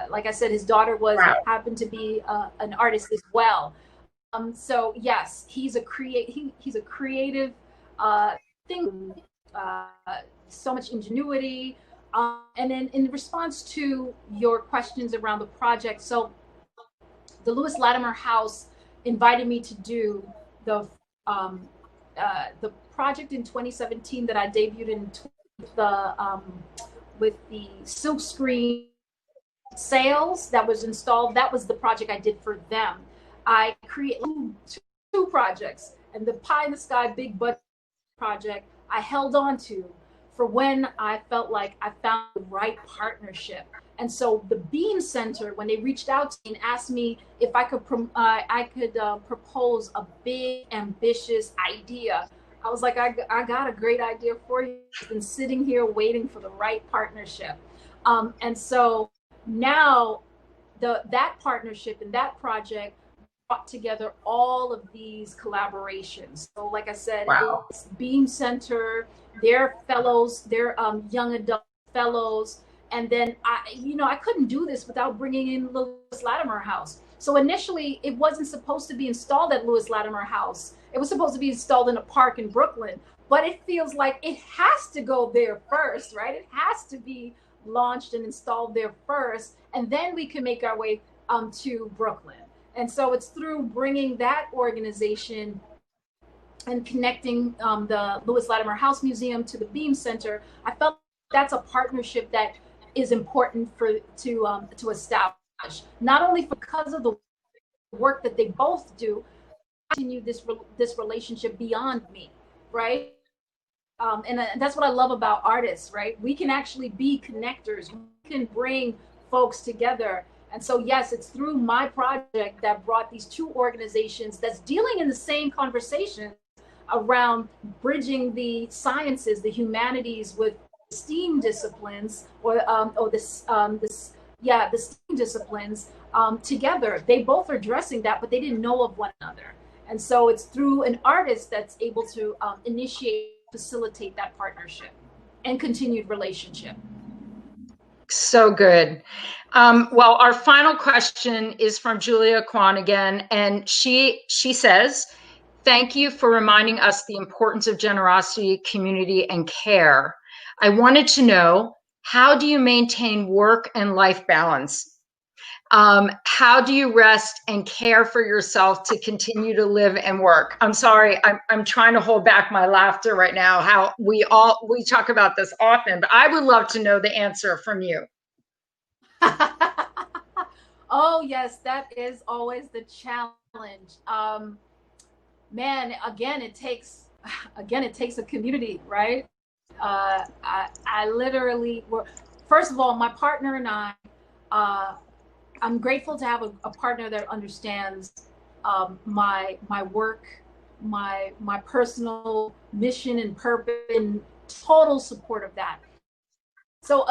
Like I said, his daughter happened to be an artist as well. So yes, he's a creative thing, so much ingenuity. And then in response to your questions around the project, so the Lewis Latimer House invited me to do the project in 2017 that I debuted in with the silk screen sails that was installed. That was the project I did for them. I created two projects, and the pie in the sky big budget project I held on to for when I felt like I found the right partnership. And so the Beam Center, when they reached out to me and asked me if I could propose a big, ambitious idea, I was like, I got a great idea for you. I've been sitting here waiting for the right partnership. And so now that partnership and that project brought together all of these collaborations. So like I said, wow. It's Beam Center, their fellows, their young adult fellows. And then I couldn't do this without bringing in Lewis Latimer House. So initially it wasn't supposed to be installed at Lewis Latimer House. It was supposed to be installed in a park in Brooklyn, but it feels like it has to go there first, right? It has to be launched and installed there first, and then we can make our way to Brooklyn. And so it's through bringing that organization and connecting the Lewis Latimer House Museum to the Beam Center. I felt that's a partnership that is important to establish, not only because of the work that they both do, continue this relationship beyond me, right? And that's what I love about artists, right? We can actually be connectors. We can bring folks together. And so, yes, it's through my project that brought these two organizations that's dealing in the same conversation around bridging the sciences, the humanities with STEAM disciplines, the STEAM disciplines together. They both are addressing that, but they didn't know of one another. And so it's through an artist that's able to initiate, facilitate that partnership and continued relationship. So good. Well, our final question is from Julia Kwan again, and she says, "Thank you for reminding us the importance of generosity, community, and care. I wanted to know, how do you maintain work and life balance? How do you rest and care for yourself to continue to live and work?" I'm sorry, I'm trying to hold back my laughter right now. How we talk about this often, but I would love to know the answer from you. Oh yes, that is always the challenge. Man, again, it takes a community, right? I literally, first of all, my partner and I'm grateful to have a partner that understands my work, my personal mission and purpose, and total support of that. So,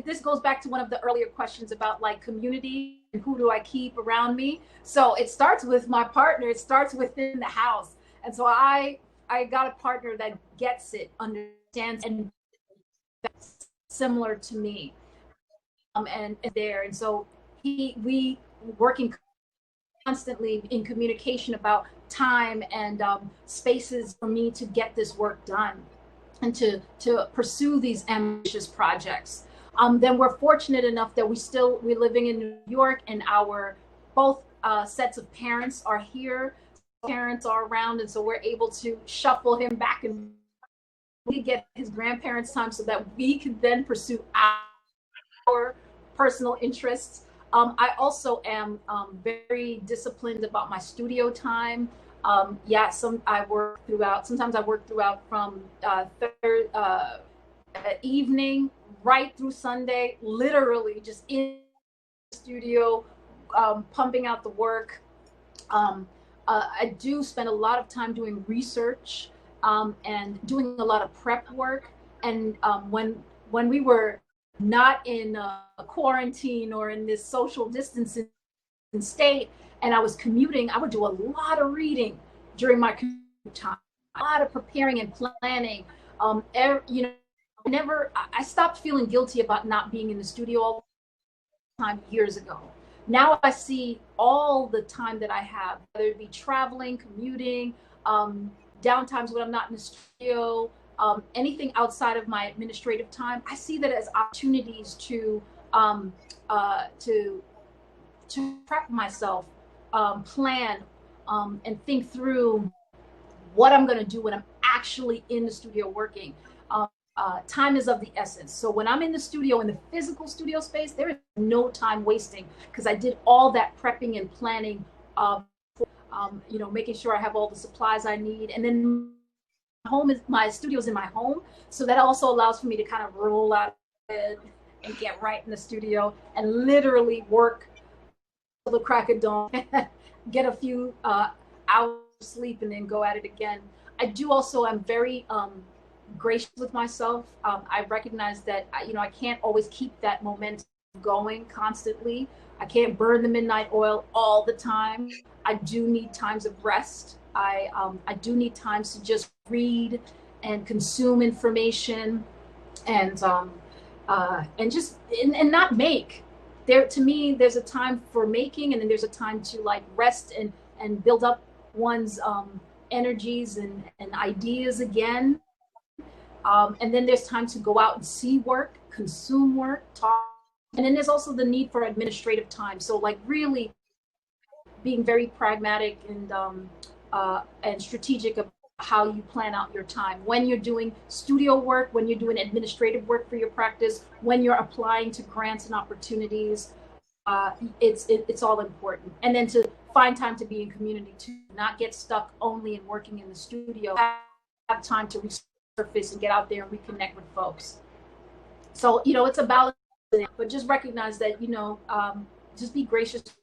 this goes back to one of the earlier questions about like community and who do I keep around me. So it starts with my partner. It starts within the house. And so I got a partner that gets it, understands, and similar to me. And there. And so we working constantly in communication about time and spaces for me to get this work done and to pursue these ambitious projects. Then we're fortunate enough that we're living in New York, and our both sets of parents are here. Parents are around, and so we're able to shuffle him back and we get his grandparents' time so that we can then pursue our personal interests. I also am very disciplined about my studio time. Sometimes I work throughout from evening right through Sunday, literally just in the studio, pumping out the work. I do spend a lot of time doing research and doing a lot of prep work. And when we were not in a quarantine or in this social distancing state, and I was commuting, I would do a lot of reading during my commute time, a lot of preparing and planning. I stopped feeling guilty about not being in the studio all the time years ago. Now I see all the time that I have, whether it be traveling, commuting, downtimes when I'm not in the studio, anything outside of my administrative time, I see that as opportunities to prep myself, plan, and think through what I'm going to do when I'm actually in the studio working. Time is of the essence. So when I'm in the studio, in the physical studio space, there is no time wasting because I did all that prepping and planning, making sure I have all the supplies I need. And then my studio's in my home, so that also allows for me to kind of roll out of bed and get right in the studio and literally work till the crack of dawn, get a few hours of sleep, and then go at it again. I'm very gracious with myself. I recognize that I can't always keep that momentum going constantly. I can't burn the midnight oil all the time. I do need times of rest. I do need times to just read and consume information, and just not make. To me, there's a time for making, and then there's a time to like rest and build up one's energies and ideas again. And then there's time to go out and see work, consume work, talk. And then there's also the need for administrative time. So like really being very pragmatic and strategic about how you plan out your time. When you're doing studio work, when you're doing administrative work for your practice, when you're applying to grants and opportunities, it's all important. And then to find time to be in community too, not get stuck only in working in the studio, have time to resurface and get out there and reconnect with folks. So, it's a balance, but just recognize that, just be gracious to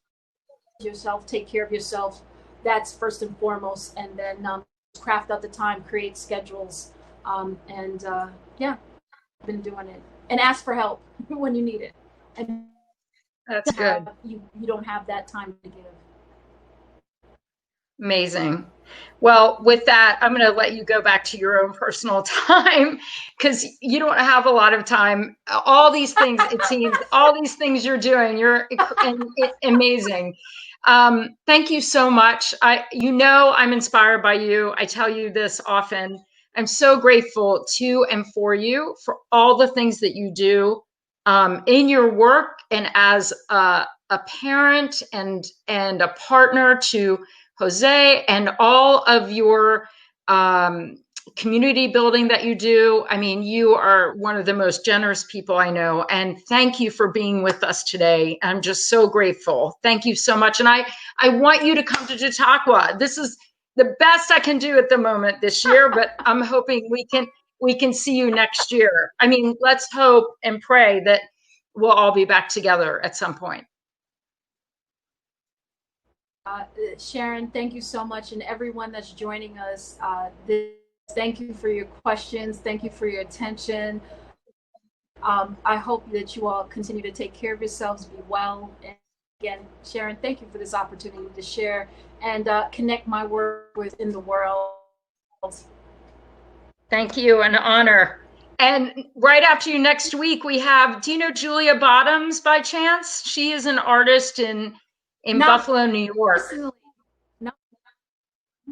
yourself, take care of yourself. That's first and foremost. And then craft out the time, create schedules. I've been doing it. And ask for help when you need it. And that's good. You don't have that time to give. Amazing. Well, with that, I'm going to let you go back to your own personal time, because you don't have a lot of time. All these things, it seems, all these things you're doing, you're amazing. Thank you so much. I'm inspired by you. I tell you this often. I'm so grateful to and for you for all the things that you do in your work and as a parent and a partner to Jose and all of your community building that you do. I mean, you are one of the most generous people I know. And thank you for being with us today. I'm just so grateful. Thank you so much. And I want you to come to Chautauqua. This is the best I can do at the moment this year, but I'm hoping we can see you next year. I mean, let's hope and pray that we'll all be back together at some point. Sharon, thank you so much. And everyone that's joining us, thank you for your questions. Thank you for your attention. I hope that you all continue to take care of yourselves, be well. And again, Sharon, thank you for this opportunity to share and connect my work within the world. Thank you, an honor. And right after you next week, we have, do you know Julia Bottoms by chance? She is an artist in Buffalo, New York. No.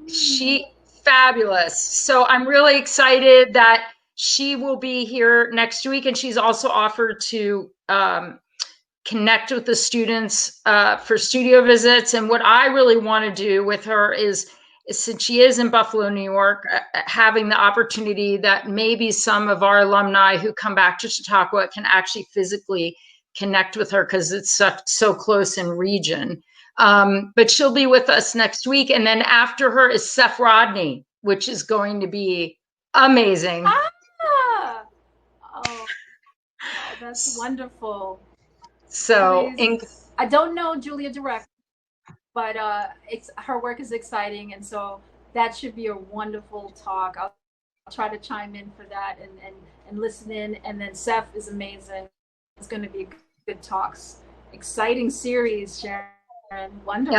She fabulous. So I'm really excited that she will be here next week, and she's also offered to connect with the students for studio visits. And what I really want to do with her is since she is in Buffalo, New York, having the opportunity that maybe some of our alumni who come back to Chautauqua can actually physically connect with her, because it's so close in region. But she'll be with us next week. And then after her is Seth Rodney, which is going to be amazing. Oh, that's wonderful. So I don't know Julia direct, but her work is exciting. And so that should be a wonderful talk. I'll try to chime in for that and listen in. And then Seth is amazing. It's going to be good talks. Exciting series, Sharon. Wonderful.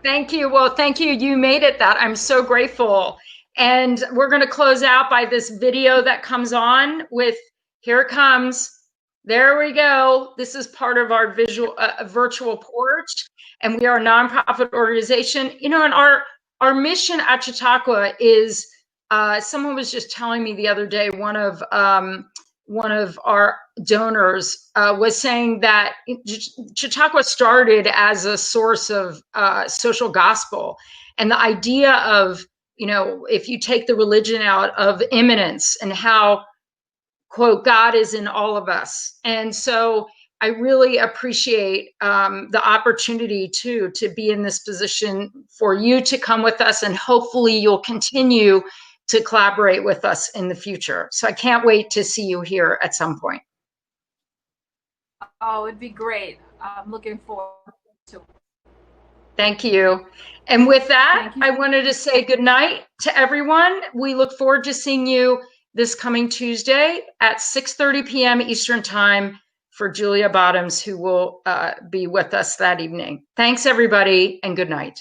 Thank you. Well, thank you. You made it that. I'm so grateful. And we're going to close out by this video that comes on with, here it comes. There we go. This is part of our virtual porch, and we are a nonprofit organization. And our mission at Chautauqua is, someone was just telling me the other day, one of our donors was saying that Chautauqua started as a source of social gospel, and the idea of, if you take the religion out of immanence and how, quote, God is in all of us. And so I really appreciate the opportunity to be in this position for you to come with us, and hopefully you'll continue to collaborate with us in the future. So I can't wait to see you here at some point. Oh, it'd be great. I'm looking forward to it. Thank you. And with that, I wanted to say good night to everyone. We look forward to seeing you this coming Tuesday at 6:30 p.m. Eastern Time for Julia Bottoms, who will be with us that evening. Thanks, everybody, and good night.